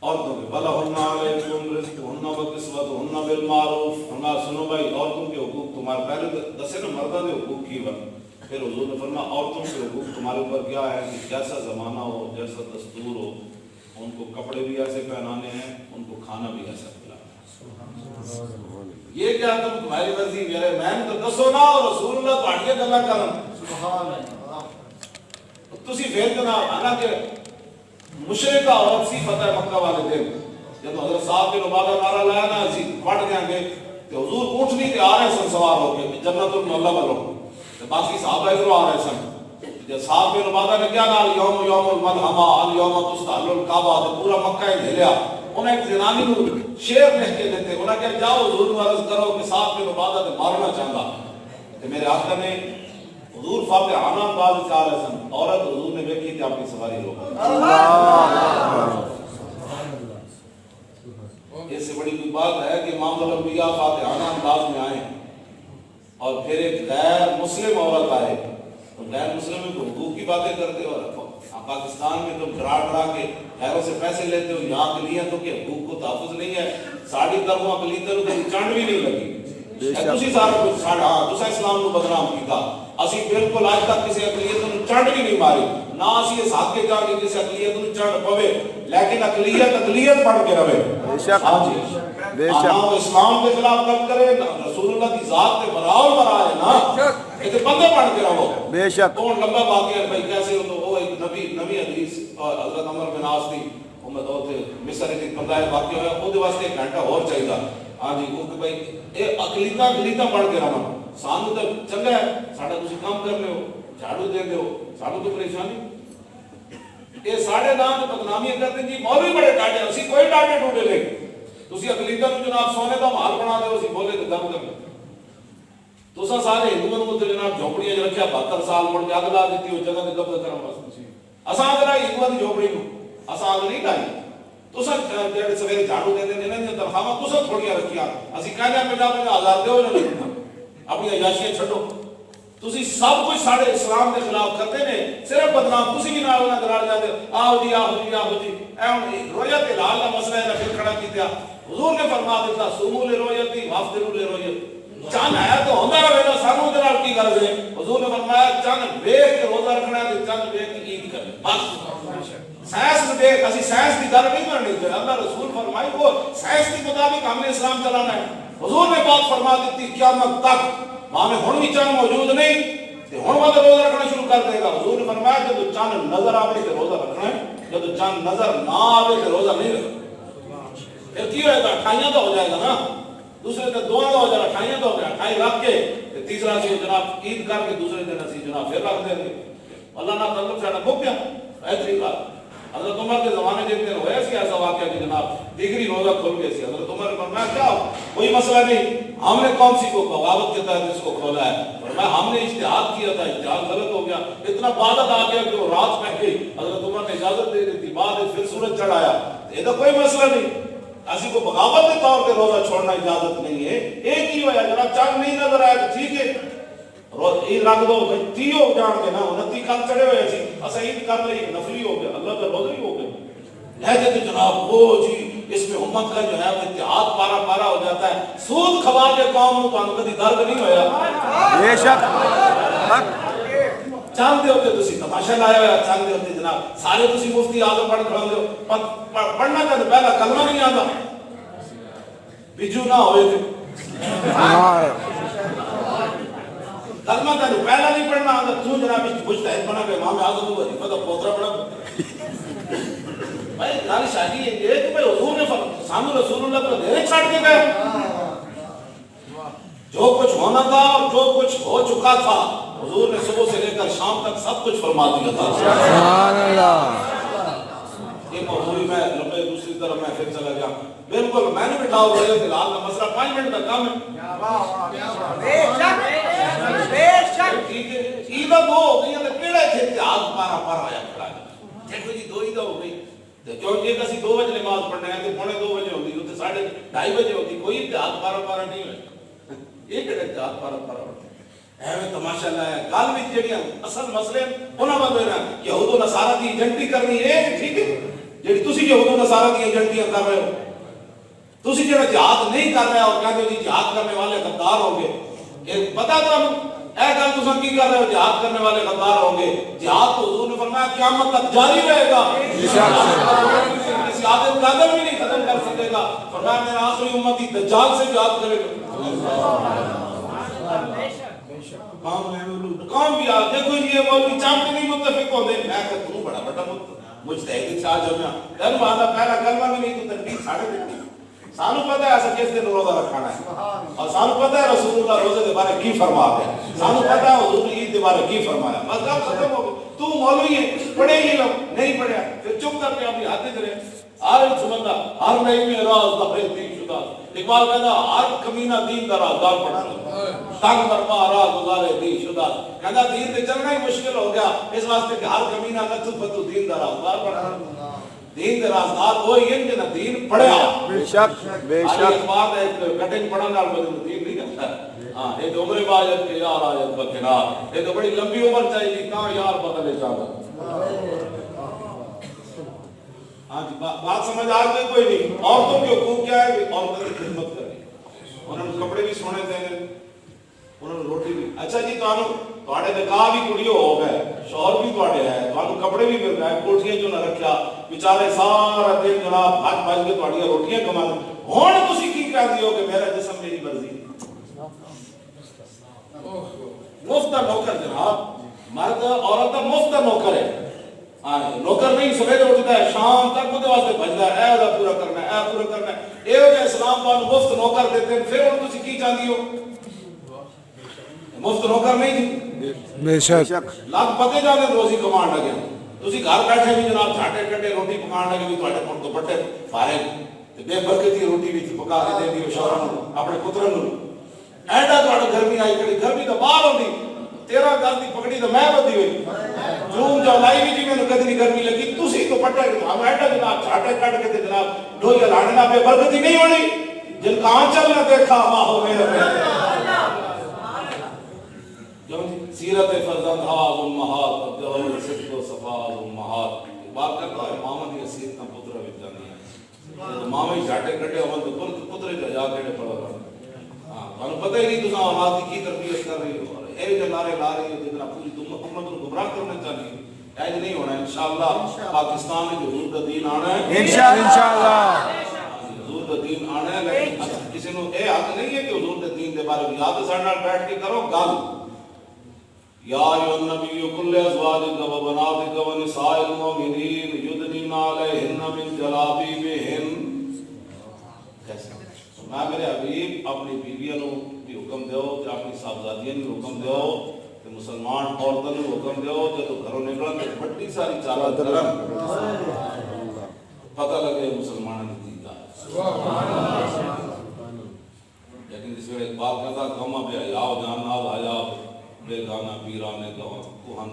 عورتوں کے وَلَهُنَّ عَلَيْكُمْ رِزْقُهُنَّ وَكِسْوَتُهُنَّ بِالْمَعْرُوفِ فرمایا سنو بھائی عورتوں کے حقوق تمہارے پہلے دسے نا مردوں کے حقوق کی وقت پھر حضور نے فرمایا عورتوں کے حقوق تمہارے اوپر کیا ہے کہ جیسا زمانہ ہو جیسا دستور ہو ان کو کپڑے بھی ایسے پہنانے ہیں ان کو کھانا بھی ایسا کھلانا یہ کیا تم تمہاری مرضی میرے میں تو دسو نا رسول اللہ تہاڈیاں گلاں کرن سبحان اللہ تسی پھر جناب حالانکہ مشرکہ عورت سی فتح مکہ والے دن جب حضرت صاحب بن عبادہ نعرہ لایا نا اسی پڑھ دیں گے تو حضور اونٹنی کے آ رہے سن سوار ہو کے جنت المعلا والوں باقی صحابہ ادھر آ رہے سن جب صاحب بن عبادہ نے کیا کہا یوم یوم الملحمہ الیوم تستحل الکعبہ تو پورا مکہ ہی ہلیا انہیں ایک زنانی کو شیر لکھ کے دیتے انہیں کہا جاؤ حضور کو عرض کرو کہ صاحب بن عبادہ نے مارنا چاہتا کہ میرے آقا نے حضور فاتحانہ انداز سے آ رہے سن عورت حضور نے دیکھی تھی اپنی سواری روکا اس سے بڑی کوئی بات ہے کہ امام الانبیاء فاتحانہ انداز میں آئے اور پھر ایک غیر مسلم عورت آئے تو غیر مسلم میں حقوق کی باتیں کرتے ہو پاکستان میں تم ڈرا ڈرا کے غیروں سے پیسے لیتے ہو یہاں اقلیتوں کے حقوق کو تحفظ نہیں ہے ساڑھی طرفوں اقلیتوں کو چنڈ بھی نہیں لگی تسی سارا کچھ ہاں دوسرا اسلام کو بدنام کیتا اسی بالکل آج تک کسی اقلیت کو چنڈ بھی نہیں ماری نہ اسی اس حق کے جا کے کسی اقلیت کو چنڈ پوے لیکن اقلیت پڑھ کے رہے ہاں جی وہ اسلام کے خلاف کر کرے رسول اللہ کی ذات کے براول برائے نا یہ بندے پڑھ کے رہو بے شک کون لمبا واقعہ ہے بھائی کیسے ہو تو وہ ایک نبی حدیث حضرت عمر بن عاص دی مصر ایک بندہ واقعہ ہوا خود واسطے ایک گھنٹہ اور چاہیے ہاں جی وہ کہ بھائی یہ اقلیتاں پڑھ کے رہنا سانو تو چنگا ہے ساڈا تسی کام کر لے ہو جھاڑو دے دے ہو سانو تو پریشانی یہ ساڈے نام بدنامیاں کرتے جی مولوی بڑے ڈاٹے اسی کوئی ڈاٹے ڈوڈے لے تسی اقلیتاں جناب سونے دا محل بنا دے اسی بولے تے دم کر تساں سارے ہندوؤں کو جناب جھوپڑیاں رکھیا 72 سال مڑ کے اگ لا دیتی ہو جگہ تے قبضہ کرن واسطے اساں اگر ہندوؤں دی جھوپڑی نو اساں اگ نہیں لائی تساں جڑے سویرے جھاڑو دے دے نے تنخواہ تساں تھوڑیاں رکھیا اسی کہنے 50,000 دیو نہ اپنی عیاشیاں چھڈو تسی سب کچھ ساڈے اسلام کے خلاف کرتے نے صرف بدنام تسی بھی نال نہ گراڑ جاندے آؤ جی اے ہن رویت ہلال دا مسئلہ ہے پھر کھڑا کیتا حضور نے فرما دیتا سومو لے رویتی وافطرو لے رویت چاند ہے تو ہوندا رہے گا سانو دے نال کی غرض ہے حضور نے فرمایا چاند ویکھ کے روزہ رکھنا ہے تے چاند ویکھ کے عید کرنی بس سائنس دیکھ اسی سائنس کی گل نہیں کرنی چاہیے اللہ رسول فرمائی وہ سائنس کے مطابق ہم نے اسلام چلانا ہے حضور نے بات فرما دیتی قیامت تک وہاں میں ہن بھی چاند موجود نہیں تے ہن وہ روزہ رکھنا شروع کر دے گا حضور نے فرمایا جب چاند نظر آوے تے روزہ رکھنا ہے جب چاند نظر نہ آوے تے روزہ نہیں رکھنا پھر کی ہوئے گا 28 تو ہو جائے گا نا دوسرے دن 2 ہو جائے گا 28 تو ہو گیا 28 رکھ کے تیسرا سی جناب عید کر کے دوسرے دن اسی جناب پھر رکھ دیں گے اللہ نہ تعلق ساڈا مک گیا ایسی بات حضرت عمر کے زمانے جس دن ہوا سی ایسا واقعہ کہ جناب دیگری روزہ کھل گیا سی حضرت عمر نے فرمایا کیا کوئی مسئلہ نہیں ہم نے کون سی کو بغاوت کے تحت اس کو کھولا ہے فرمایا ہم نے اجتہاد کیا تھا اجتہاد غلط ہو گیا اتنا عبادت آ گیا کہ وہ رات پہ گئی حضرت عمر نے اجازت دے دی تھی بعد پھر سورج چڑھایا یہ تو کوئی مسئلہ نہیں اسی کو بغاوت کے طور پہ روزہ چھوڑنا اجازت نہیں ہے ایک ہی ہوا جناب چاند نہیں نظر آیا تو ٹھیک ہے روز عید رکھ دو 30 ہو جان کے نا 29 کل چڑھے ہوئے سی اسا عید کر لئی نفلی ہو گیا اللہ کا روزہ ہی ہو گیا ہے کہ جناب وہ جی اس میں امت کا جو ہے وہ اتحاد پارا پارا ہو جاتا ہے سود کھوا کے قوم کو کبھی درد نہیں ہویا بے شک چاندے ہوتے تسی تماشا لایا ہوا چاندے ہوتے جناب سارے تسی مفتی اعظم پڑھ کھڑا ہو پڑھنا کا پہلا کلمہ نہیں آتا بجو نہ ہوئے تھے کلمہ کا پہلا نہیں پڑھنا آتا تو جناب مجتہد بنا کے امام اعظم کو وظیفہ کا پوترا پڑھا بھائی گھر شادی ہے کہ بھائی حضور نے سامو رسول اللہ کو دینے چھاٹ کے گئے جو کچھ ہونا تھا اور جو کچھ ہو چکا تھا حضور نے صبح سے لے کر شام تک سب کچھ فرما دیا تھا سبحان اللہ یہ موضوعی میں لمبے دوسری طرف میں پھر چلا گیا بالکل میں نے بٹھا ہوا ہے دلال کا مسئلہ 5 منٹ کا کام ہے بے شک ٹھیک ہے عیدہ 2 ہو گئی ہیں کیڑے تھے اتحاد پارا پارا آیا کھڑا دیکھو جی 2 عیدہ ہو گئی کیونکہ ایک اسی 2 بجے نماز پڑھنے ہیں تو 2:45 بجے ہوتی تو 2:30 بجے ہوتی کوئی اتحاد پارا پارا نہیں ہے ایک اتحاد پارا پارا ہوتا ایویں تماشا لایا گل وچ جڑیاں اصل مسئلے انہاں ودے نا یہود و نصارا دی ایجنٹی کرنی ہے ٹھیک ہے جڑی تسی یہود و نصارا دی ایجنٹیاں کر رہے ہو تسی جڑا جہاد نہیں کر رہے اور کہتے ہو جی جہاد کرنے والے غدار ہوں گے کہ پتہ تو اے گل تساں کی کر رہے ہو جہاد کرنے والے غدار ہوں گے جہاد تو حضور نے فرمایا قیامت تک جاری رہے گا کسی عادت کا قدم بھی نہیں ختم کر سکے گا فرمایا میرا آخری امتی دجال سے جہاد کرے گا کام بھی آ دیکھو یہ مولوی چاہتے نہیں متفق ہوتے میں کہ تو بڑا بڑا مجتہد چاہ جمعہ در بعد پہلا کلمہ بھی نہیں تو تنبیہ ساڑھے دیتی سانو پتہ ہے ایسا کس دن روزہ رکھانا ہے اور سانو پتہ ہے رسول اللہ روزے دے بارے کی فرما ہے سانو پتہ ہے حضور عید دے بارے کی فرمایا بس اب ختم ہو گئی تو مولوی ہے پڑھے ہی لو نہیں پڑھیا پھر چپ کر کے اپنی حد کرے ہر سمندہ ہر نئی میں راز دفعہ دین شدہ اقبال کہتا ہر کمینہ دین دا رازدار پڑھنا تنگ برپا راہ گزارے دین شدہ کہتا دین تے چلنا ہی مشکل ہو گیا اس واسطے کہ ہر کمینہ لطف فتو دین دا رازدار پڑھنا دین دا رازدار وہی ہے کہ نہ دین پڑھیا بے شک بے شک اقبال ہے کٹنگ پڑھنا نال بدل دین نہیں کرتا ہاں ایک عمر باجت کے یار آیت بکنار ایک بڑی لمبی عمر چاہیے کہاں یار بدلے چاہتا ہاں جی بات سمجھ آ گئی کوئی نہیں عورتوں کے حقوق کیا ہے عورتوں کی خدمت کرنی انہوں نے کپڑے بھی سونے دینے انہوں نے روٹی بھی اچھا جی تواڈے نکاح بھی کڑیو ہو گئے شوہر بھی تواڈے ہے تانوں کپڑے بھی مل رہے کوٹھیاں جو نہ رکھیا بیچارے سارا دن جناب بھج بھج کے تواڈیاں روٹیاں کما لے ہن تسی کی کہہ دیو کہ میرا جسم میری مرضی مفت نوکر جناب مرد عورت کا مفت نوکر ہے نوکر نہیں سویرے اٹھتا ہے شام تک وہ واسطے بھجدا ہے اے پورا کرنا ہے اے پورا کرنا ہے اے جو اسلام پاک مفت نوکر دیتے ہیں پھر ہن تسی کی چاہندی ہو مفت نوکر نہیں جی بے شک لگ پتے جانے روزی کمان لگے تسی گھر بیٹھے بھی جناب چھاٹے کٹے روٹی پکان لگے بھی تواڈے کول دوپٹے فارغ تے بے برکتی روٹی بھی پکا کے دے دیو شوہراں نوں اپنے پتراں نوں ایڈا تواڈے گرمی آئی کڑی گرمی تو باہر ہوندی 13 گز دی پکڑی تو میں بدی ہوئی جون جو لائی بھی جی میں کدی گرمی لگی تسی تو پٹے ہم ایڈا جناب چھاٹے کٹ کے جناب ڈویا لاڑنا بے برکتی نہیں ہونی جن کا آنچل نہ دیکھا ماں ہو میرے سیرت فرزند حواز امہات جوہر صدق و صفاز امہات بات کرتا ہے ماما دی حیثیت کا پتر وچ جاندی ہے ماما ہی جھاٹے کٹے اول تو پتر جا کے پڑھا ہاں تانوں پتہ ہی نہیں تساں اولاد کی تربیت کر رہی ہو اے جو نعرے لا رہی ہو جتنا پوری امت کو گمراہ کرنا چاہیے ایج نہیں ہونا انشاءاللہ پاکستان میں حضور کا دین آنا ہے انشاءاللہ حضور کا دین آنا ہے لیکن کسی نو اے حق نہیں ہے کہ حضور کے دین دے بارے میں یاد ساڈے نال بیٹھ کے کرو گل یا ایھا النبی کل ازواجک و بناتک و نساء المؤمنین یدنین علیہن من جلابیبہن میں میرے حبیب اپنی بیویاں نو بھی حکم دیو کہ اپنی صاحبزادیاں نو حکم دیو کہ مسلمان عورتوں نو حکم دیو جدو گھروں نکلن تے بڑی ساری چادر کرن پتہ لگے مسلمانوں دی دین دا لیکن جس ویلے اقبال کہتا قوم بے حیا جان نال حیا بے گانا پیرانے کوہن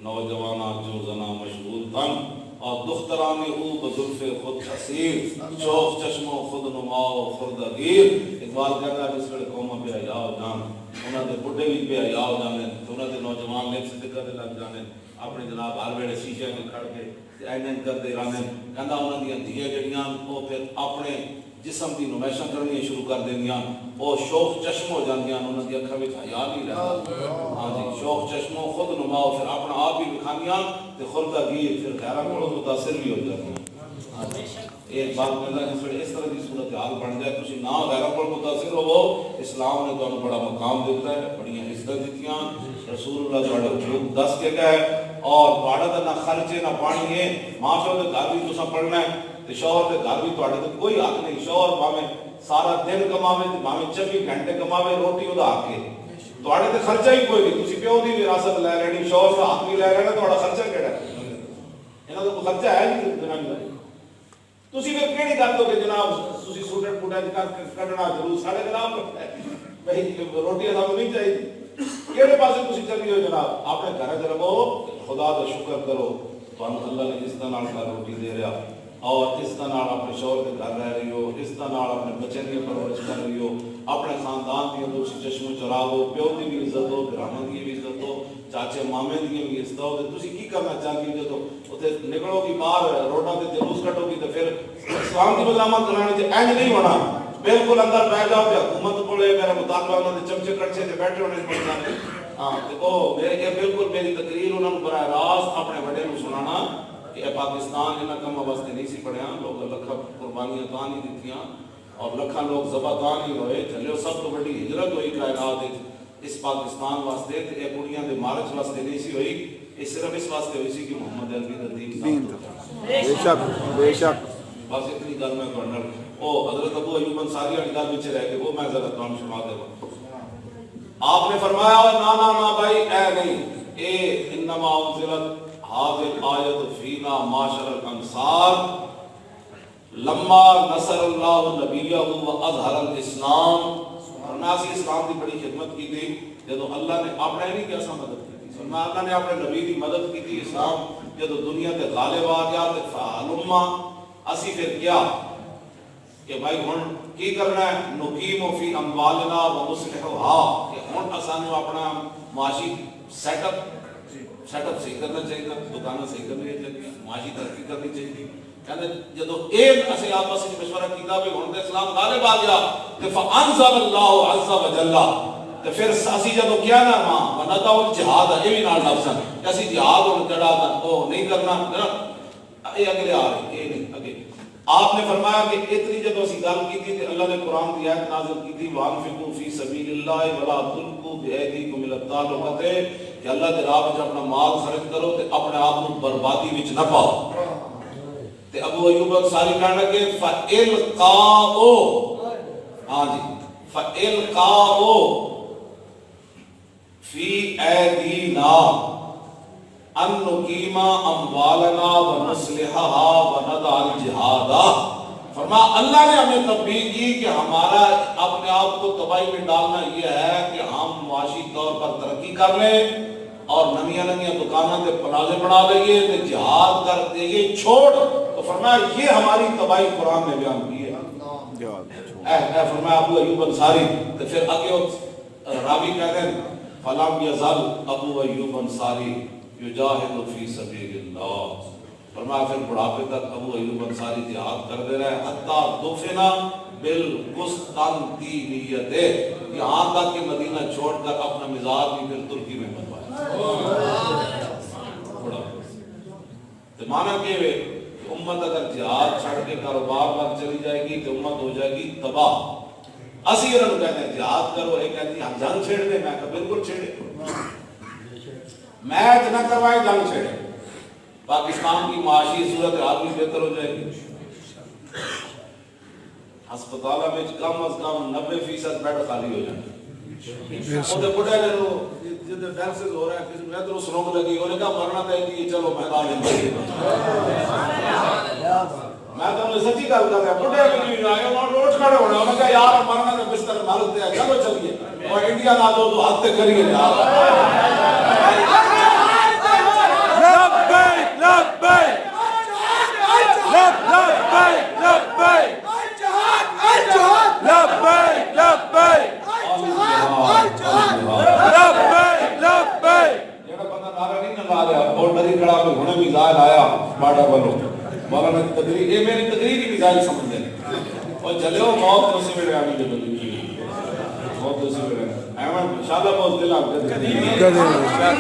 نوجوانا جو زنا مشغول تن اور دخترانے او بزلف خود حسیر شوق چشم و خود نما و خردگیر اقبال کہتا ہے جس ویلے قوم بے حیا جان انہوں نے بڑھے بھی پہ آیا ہو جانے انہوں نے نوجوان لے سے دقت لگ جانے اپنے جناب ہر ویلے شیشے میں کھڑ کے اینڈ کرتے رہنے کہنا انہوں نے دھیے جڑیاں وہ پھر اپنے جسم کی نمائشاں کرنی شروع کر دینیاں وہ شوق چشم ہو جاندیاں انہوں نے اکھاں وچ حیا نہیں رہتا ہاں جی شوق چشموں خود نماؤ پھر اپنا آپ بھی دکھانیاں تے خردہ گی پھر غیراں کو متاثر بھی ہو جاندیاں ایک بات کرنا جس وقت اس طرح کی صورتحال بن جائے تسی نہ غیراں کو متاثر ہو اسلام نے تانوں بڑا مقام دیتا ہے بڑی عزت دیتیاں رسول اللہ تہاڈے وجود دس کے گئے اور تہاڈا نہ خرچے نہ پانی ہے ماں پیو دے گھر بھی تساں پڑھنا ہے تے شوہر دے گھر بھی تہاڈے تے کوئی حق نہیں شوہر بھاویں سارا دن کماوے تے بھاویں 24 گھنٹے کماوے روٹی ادا حق ہے تہاڈے تے خرچہ ہی کوئی نہیں تسی پیو دی وراثت لے لینی شوہر دا حق بھی لے لینا تہاڈا خرچہ کیڑا ہے انہاں دا کوئی خرچہ ہے نہیں جناب تسی پھر کیڑی گل تو کہ جناب تسی سوٹر پوٹا کڈنا ضرور ساڈے جناب بھئی روٹی ادا نہیں چاہیے کیڑے پاسے تسی چلی ہو جناب اپنے گھر وچ رہو خدا دا شکر کرو تانوں اللہ نے اس طرح نال روٹی دے رہا اور اس طرح اپنے شوہر کے گھر رہ رہی ہو اس طرح اپنے بچے کی پرورش کر رہی ہو اپنے خاندان کی دوسری چشم چرا ہو پیو کی بھی عزت ہو گرامن کی بھی عزت ہو چاچے مامے کی بھی عزت ہو تسی کی کرنا چاہتی ہو جب اتنے نکلو گی باہر روڈاں تے جلوس کٹو گی تو پھر اسلام کی مزاحمت کرانے سے اینج نہیں ہونا بالکل اندر بیٹھ جاؤ کہ حکومت کو میرا مطالبہ انہوں نے چمچے کڑچے سے بیٹھے ہونے پڑ جانے ہاں تو میرے کہ بالکل میری تقریر انہوں نے براہ راست اپنے بڑے کو سنانا کہ پاکستان انہاں کم واسطے نہیں سی پڑھیا لوگ لکھاں قربانیاں تاں نہیں دتیاں اور لکھاں لوگ ذبح تاں نہیں ہوئے چلو سب تو بڑی ہجرت ہوئی کائنات اس پاکستان واسطے تے اے کڑیاں دے مارچ واسطے نہیں سی ہوئی یہ صرف اس واسطے ہوئی سی کہ محمد عربی دا دین بے شک بے شک بس اتنی گل میں کرنا او حضرت ابو ایوب انصاری والی گل وچ رہ کے وہ میں ذرا تانوں سنا دے آپ نے فرمایا نا بھائی اے نہیں اے انما انزلت هذه الآية فينا معاشر الأنصار لما نصر الله نبيه وأظهر الإسلام فرمایا اسلام کی بڑی خدمت کی تھی جب اللہ نے اپنے نہیں کیسا مدد کی تھی فرمایا اللہ نے اپنے نبی کی مدد کی تھی اسلام جب دنیا تے غالب آ گیا تے فعلما اسی پھر کیا کہ بھائی ہن کی کرنا ہے نقیم فی اموالنا ونصلحها کہ ہن اسانو اپنا معاشی سیٹ اپ صحیح کرنا چاہیے دکانیں صحیح کرنی چاہیے معاشی ترقی کرنی چاہیے کہتے جدو ایک اسے آپس میں مشورہ کیتا بھی ہن تے اسلام غالب آ گیا تے فانزل اللہ عز وجل تے پھر اسی جدو کیا نا ماں ونتا الجہاد ہے بھی نال لفظ ہے کہ اسی جہاد ہن چڑھا او نہیں کرنا اے اگلے آ رہے اے نہیں اگے آپ نے فرمایا کہ اتنی جب اسی گل کی تھی کہ اللہ نے قرآن کی آیت نازل کی تھی وَانفِقُوا فِي سَبِيلِ اللَّهِ وَلَا تُلْقُوا بِأَيْدِيكُمْ إِلَى التَّهْلُكَةِ کہ اللہ کے راہ میں اپنا مال خرچ کرو تے اپنے آپ کو بربادی وچ نہ پاؤ تے ابو ایوب انصاری کہنے لگے فَإِلْقَاءُ ہاں جی فَإِلْقَاءُ فِي أَيْدِينَا ان نقیم اموالنا ونصلحها وندع الجہاد فرمایا اللہ نے ہمیں تنبیہ کی کہ ہمارا اپنے آپ کو تباہی میں ڈالنا یہ ہے کہ ہم معاشی طور پر ترقی کر لیں اور نمیاں دکانوں کے پلازے بنا لئیے تے جہاد کر دئیے چھوڑ تو فرمایا یہ ہماری تباہی قرآن میں بیان کی ہے اے فرمایا ابو ایوب انصاری تو پھر آگے راوی کہتے ہیں فلم یزل ابو ایوب انصاری یجاہد فی سبیل اللہ فرمایا پھر بڑھاپے تک ابو ایوب انصاری جہاد کر دے رہے حتی دفنا بالقسطنطینیہ یہاں تک کہ مدینہ چھوڑ کر اپنا مزار بھی پھر ترکی میں بنوایا تو مانا کہ امت اگر جہاد چھڑ کے کاروبار پر چلی جائے گی تو امت ہو جائے گی تباہ اسی انہوں کہتے ہیں جہاد کرو ایک کہتی ہیں ہم جنگ چھیڑ دیں میں کہا بالکل چھیڑے میچ نہ کروائے جنگ چھیڑے پاکستان کی معاشی صورت حال بھی بہتر ہو جائے گی ہسپتالہ میں کم از کم 90% بیڈ خالی ہو جائے وہ بڑھے لے لو جدھر ڈینسز ہو رہا ہے کسی میں تو سنوک لگی انہوں نے کہا مرنا تھا کہ چلو میدان میں میں تو انہیں سچی گل کر رہا بڑھے بھی آئے انہوں نے روٹ کھڑے ہونے انہوں نے کہا یار مرنا تھا بستر مارتے ہیں چلو چلیے اور انڈیا نہ دو تو ہاتھ کریے جائے سمجھتے ہیں اور چلے ہو موت اسی ویلے آنی جو بلی موت اسی ویلے احمد شالا بہت دلا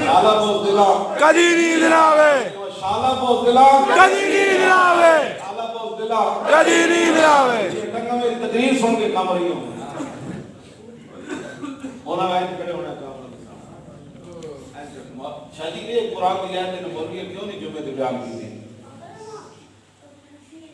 شالا بہت دلا کدی نیند نہ آوے شالا بہت دلا کدی نیند نہ آوے شالا بہت دلا کدی نیند نہ آوے ٹنگا میری تقریر سن کے کام رہی ہوں ہونا وائد کھڑے ہونا کام شاہدی نے قرآن کی آیت نے بولی ہے کیوں نہیں جمعہ دے بیان کی تھی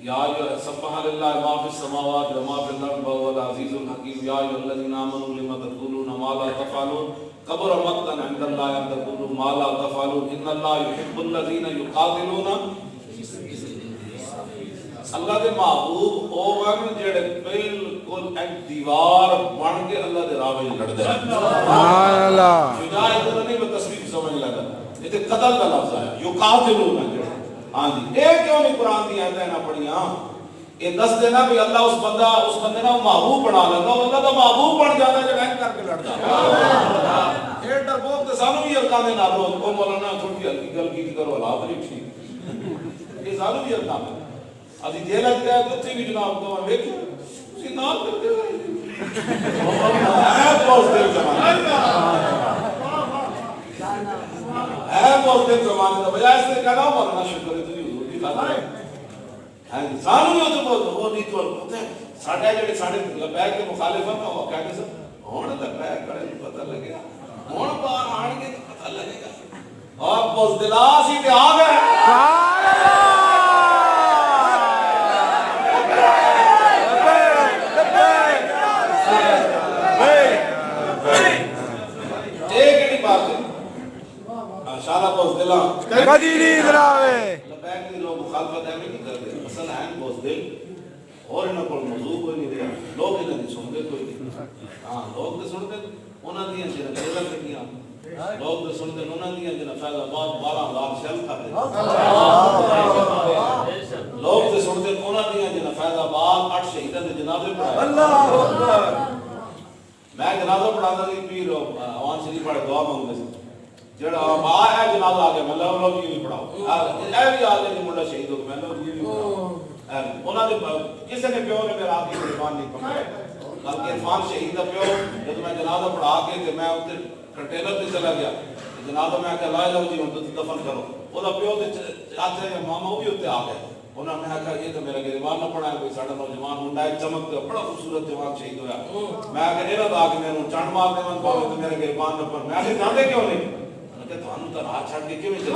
یا سبح للہ ما فی السماوات و ما فی الارض وهو العزیز الحکیم یا ایھا الذین آمنوا لما تقولون ما لا تفعلون کبر مقتا عند اللہ ان تقولوا ما لا تفعلون ان اللہ يحب الذین یقاتلون اللہ دے محبوب ہوگن جڑے بالکل ایک دیوار بن کے اللہ دے راہ وچ لڑدے سبحان اللہ شجاعت نہیں میں تصویر سمجھ لگا یہ قتل کا لفظ ہے یقاتلون ہاں جی یہ کیوں نہیں قرآن دی آیتیں نہ پڑھیاں یہ دس دینا بھی اللہ اس بندے نا محبوب بنا لینا اللہ دا محبوب بن جاتا ہے جب این کر کے لڑتا یہ ڈرپوک تے سانو بھی ہلکا دے نہ روز کو مولانا تھوڑی ہلکی گل کی کرو حالات نہیں ٹھیک یہ سانو بھی ہلکا دے ابھی جیل گیا تو تھی بھی جناب تو میں ویکھ اسی نال کرتے ہے بہت دل زمانے ہے بہت دل زمانے کا بجائے اس نے کہا مولانا شکر ہے تجھے حضور کی خاطر ہے انسان بھی تو بہت وہ نہیں تو ہوتے ہیں ساڑھے جڑے ساڑھے لبیک کے مخالفت ہیں وہ کہتے ہیں ہون لبیک کرے تو پتہ لگے گا ہون باہر آن کے تو پتہ لگے گا اور بزدلاس ہی پہ آ گئے شالا بوزدلا کدی نیند نہ آوے لبیک دی لوگ مخالفت ہے نہیں کرتے اصل ہے بوزدل اور انہوں کو موضوع کوئی نہیں دیا لوگ انہوں نے سنتے کوئی نہیں ہاں لوگ تو سنتے انہوں نے جنہیں پیدا کیا لوگ تو سنتے انہوں نے جنہیں فیض آباد 12,000 شیل کھاتے لوگ تو سنتے انہوں نے جنہیں فیض آباد 8 شہیدہ دے جنازے پڑھائے میں جنازہ پڑھاتا تھی پیر آوان شریف پڑھے دعا مانگتے سے جڑا ماں ہے جنازہ آ گیا میں لوگ یہ بھی پڑھاؤ اے بھی آ گیا جو منڈا شہید ہو میں لوگ یہ بھی پڑھاؤ انہوں نے کسی نے پیو نے میرا آدھی عرفان نہیں پکڑے بلکہ عرفان شہید کا پیو جب میں جنازہ پڑھا کے کہ میں اتنے کنٹینر پہ چلا گیا جنازہ میں کہا لائے جاؤ جی ہوں تو دفن کرو وہ دا پیو چاہتے ہیں ماما وہ بھی اتنے آ گئے انہوں نے کہا یہ تو میرا گریبان نہ پڑھا ہے کوئی ساڑھا نوجوان منڈا ایک چمکتا بڑا خوبصورت جوان شہید ہوا میں کہا یہ نہ آ کے میں چانڈ مار دے من پاؤں تو میرا گریبان نہ پڑھ میں آگے جاندے کیوں نہیں کہ تھانوں تو راہ چھڑ کے کیوں نہیں چلے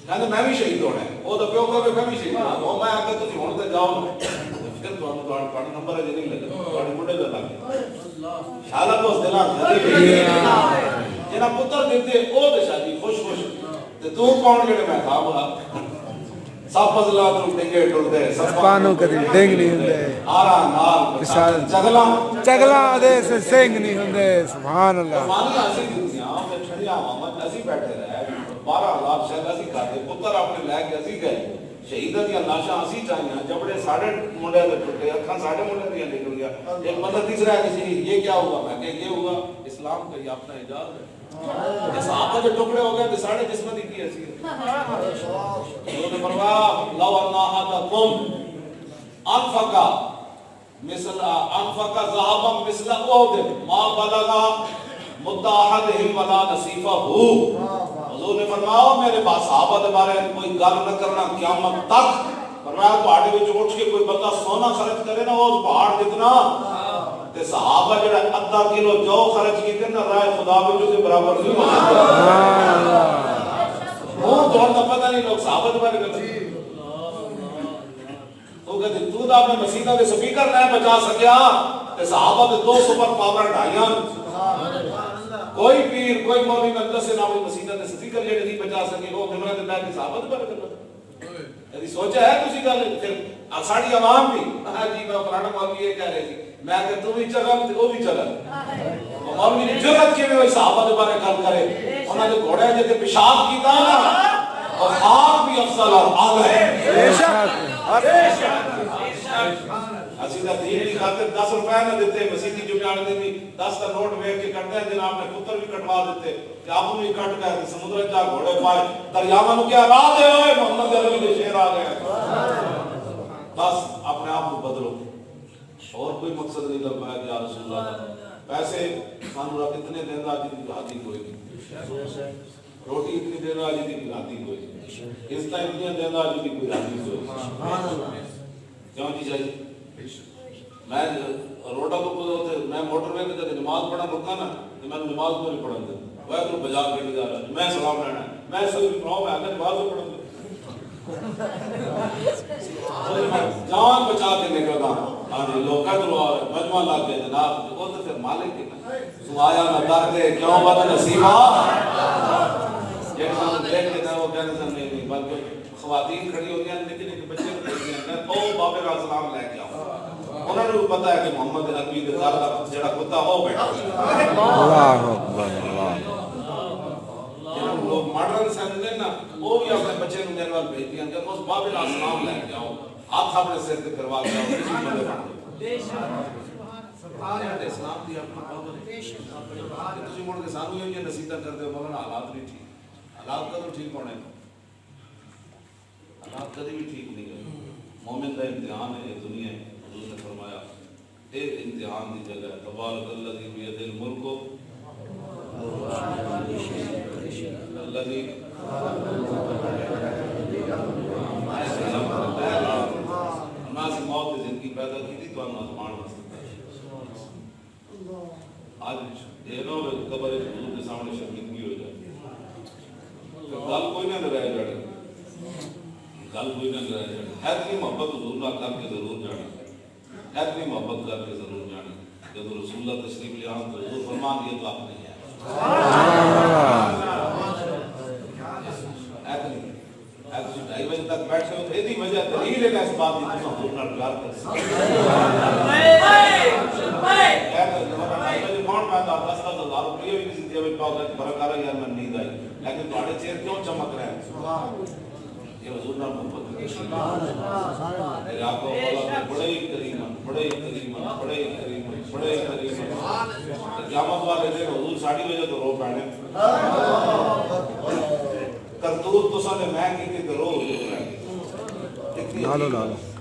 کہتے میں بھی شہید ہونا ہے وہ تو پیو کہ میں بھی شہید ہونا وہ میں آگے تو جی ہونے تے جاؤ پھر تو ہم تو پڑھ نمبر ہے نہیں لگا پڑھ منڈے دا لگا شالا کو اس دلان جنہ پتر دیتے او دے شادی خوش خوش تے تو کون جڑے میں تھا بولا سب فضلہ تو ڈنگے ٹر دے سپانو کدی ڈنگ نہیں ہوندے آرا نال چگلا دے سے سنگ نہیں ہوندے سبحان اللہ مانی اسی دنیا میں چھڑیا محمد اسی بیٹھے رہے 12,000 شہید اسی کھاتے پتر اپنے لے کے اسی گئے شہیدہ دیا لاشاں اسی چاہیاں جبڑے ساڑھے منڈے دے ٹوٹے اکھاں ساڑھے منڈے دیا نکل گیا ایک بندہ تیسرا ہے کسی یہ کیا ہوا میں کہ یہ ہوا اسلام کا یہ اپنا اعجاز ہے صحابہ جو ٹکڑے ہو گئے تو ساڑھے جسمتی کی ایسی انہوں نے فرمایا لو انا احدکم انفقا ذهبا مثل احد ما بلغ مد احدهم ولا نصیفہ حضور نے فرمایا میرے پاس صحابہ کے بارے میں کوئی گل نہ کرنا قیامت تک فرمایا پہاڑ وچ اٹھ کے کوئی بندہ سونا خرچ کرے نا وہ پہاڑ جتنا تے صحابہ جڑا آدھا کلو جو خرچ کیتے نا راہ خدا وچ اس برابر نہیں ہو سکتا وہ دور دا پتہ نہیں لوگ صحابہ کے بارے میں تو کہتے تو دا اپنے مسیحہ کے سپیکر نہیں بچا سکیا تے صحابہ دے 2 سپر پاور ڈھائیاں کوئی پیر کوئی مولوی مقدس سے نہ کوئی مسیحہ کے سپیکر جڑے نہیں بچا سکے وہ عمرہ دے بیٹھ کے صحابہ کے بارے میں یعنی سوچا ہے تسی گل پھر ساڑی عوام بھی ہاں جی میں فلانا مولوی یہ کہہ رہے تھی میں کہ تو بھی چلا تے وہ بھی چلا مولوی نے جرأت کی وہ صحابہ کے بارے گل کرے انہاں دے گھوڑے جے تے پیشاب کیتا نا اور خاک بھی افضل اور اعلی بے شک اسی دا دین دی خاطر 10 روپے نہ دیتے مسیحی جمعہ دے بھی 10 کا نوٹ ویکھ کے کٹدا ہے جناب نے پتر بھی کٹوا دیتے کہ آپ نے کٹ گئے سمندر جا گھوڑے پائے دریاواں نو کیا راہ دے ہوئے محمد عربی دے شیر آ گئے بس اپنے آپ کو بدلو اور کوئی مقصد نہیں لگ پایا کہ یا رسول اللہ پیسے سانو رب اتنے دین دا جی دی حادی کوئی نہیں روٹی اتنی دین دا جی دی حادی کوئی نہیں اس طرح اتنی دین دا جی دی کوئی حادی کوئی نہیں کیوں جی چاہیے میں روڈا کو میں موٹر وے پہ نماز پڑھا رکا نا تو میں نماز کو نہیں پڑھن دے وہ تو بجا کے جا رہا میں سلام لینا میں سب پڑھاؤں میں آگے نماز کو پڑھن دے جان بچا کے نکل گا ہاں جی لوگ کہتے ہیں مجمع لا کے جناب وہ تو پھر مالک کے تو آیا نہ در دے کیوں بد نصیبہ ایک ساتھ دیکھ کے وہ کہنے سے نہیں بلکہ خواتین کھڑی ہوتی ہیں لیکن ایک بچے کو دیکھتے ہیں او بابے کا سلام لے کے آؤ انہوں نے پتا ہے کہ محمد عربی کے دار کا جڑا کتا ہو بیٹھا اللہ اکبر اللہ لوگ ماڈرن سمجھتے ہیں نا وہ بھی اپنے بچے کو میرے وال بھیجتی ہیں کہ اس بابے کا سلام لے کے آؤ ہاتھ اپنے سر پہ کروا کے آؤ کسی بندے بن اسلام دی اپنا بابے تسی مڑ کے سانو یہ نصیحت کر دے مولانا حالات نہیں ٹھیک حالات کا تو ٹھیک ہونے حالات کبھی بھی ٹھیک نہیں ہے مومن کا امتحان ہے یہ دنیا ہے حضور نے فرمایا اے امتحان دی جگہ ہے تبارک الذی بیدہ الملک الذی ہمیں سے موت کی زندگی پیدا کی تھی تو ہم آزمان آج یہ نو قبر حضور کے سامنے شرمندگی ہو جائے گل کوئی نہ رہ جائے گل کوئی نہ رہ جائے اتنی محبت حضور نہ کر کے ضرور جانا اتنی محبت کر کے ضرور جانا جب رسول اللہ تشریف لے آن تو حضور فرمان یہ تو آپ نہیں ہے اتنی ڈھائی بجے تک بیٹھے ہو ایدی وجہ دلیل ہے اس بات کی تم حضور نہ پیار کر سکتے کون پہتا 10,000 روپیے بھی کسی دیوے پاؤ گا برک آ رہا یار میں نیند آئی لیکن تھوڑے چہر کیوں چمک رہے ہیں یہ حضور نہ محبت میرے آقا والا بڑے ہی کریم بڑے ہی کریم بڑے ہی کریم بڑے ہی کریم قیامت والے دن حضور 6:30 بجے تو رو پڑھنے کرتوت تو سنے میں کی کہ رو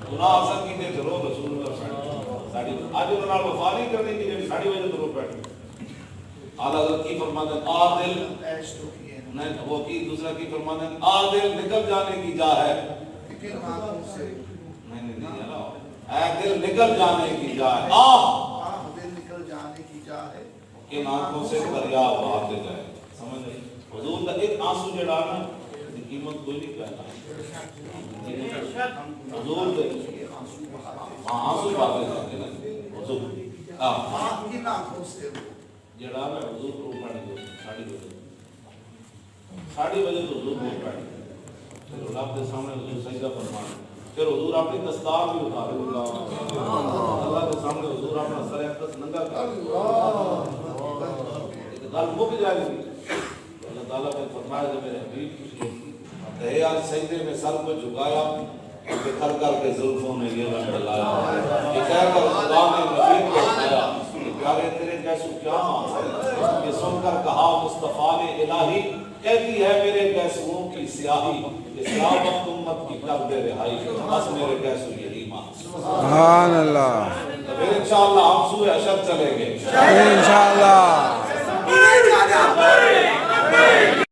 گناہ حسن کی کہ رو رسول اللہ پڑھنے آج انہوں نے وفاری کرنے کی جب 6:30 بجے تو رو پڑھنے اعلیٰ حضرت کی فرماتے ہیں عادل وہ کی دوسرا کی فرماتے ہیں عادل نکل جانے کی جا ہے اے دل نکل جانے کی جا ہے دل نکل جانے کی جا ہے ان آنکھوں سے دریا بہاتے جائے سمجھ رہے حضور کا ایک آنسو جڑا نا قیمت کوئی نہیں کہنا حضور کے آنسو بہاتے جائے نا حضور کن آنکھوں سے جڑا نا حضور کو پڑھ دو 6:30 بجے تو حضور کو پڑھ پھر آپ کے سامنے حضور سجدہ فرمانا پھر حضور اپنی دستار بھی اتارے اللہ کے سامنے حضور اپنا سر اقدس ننگا کر گل مک جائے گی اللہ تعالیٰ نے فرمایا کہ میرے حبیب کہے آج سجدے میں سر کو جھکایا بکھر کر کے زلفوں نے یہ رنگ ڈلایا یہ کہہ کر خدا نے نبی کو اٹھایا کہ پیارے تیرے کیسو کیا مانگا یہ سن کر کہا مصطفیٰ نے الہی کہتی ہے میرے گیسوں کی سیاہی کہ سیاوت امت کی کر دے رہائی بس میرے گیسوں یہی مان سبحان اللہ پھر انشاءاللہ ہم سوئے اشر چلیں گے انشاءاللہ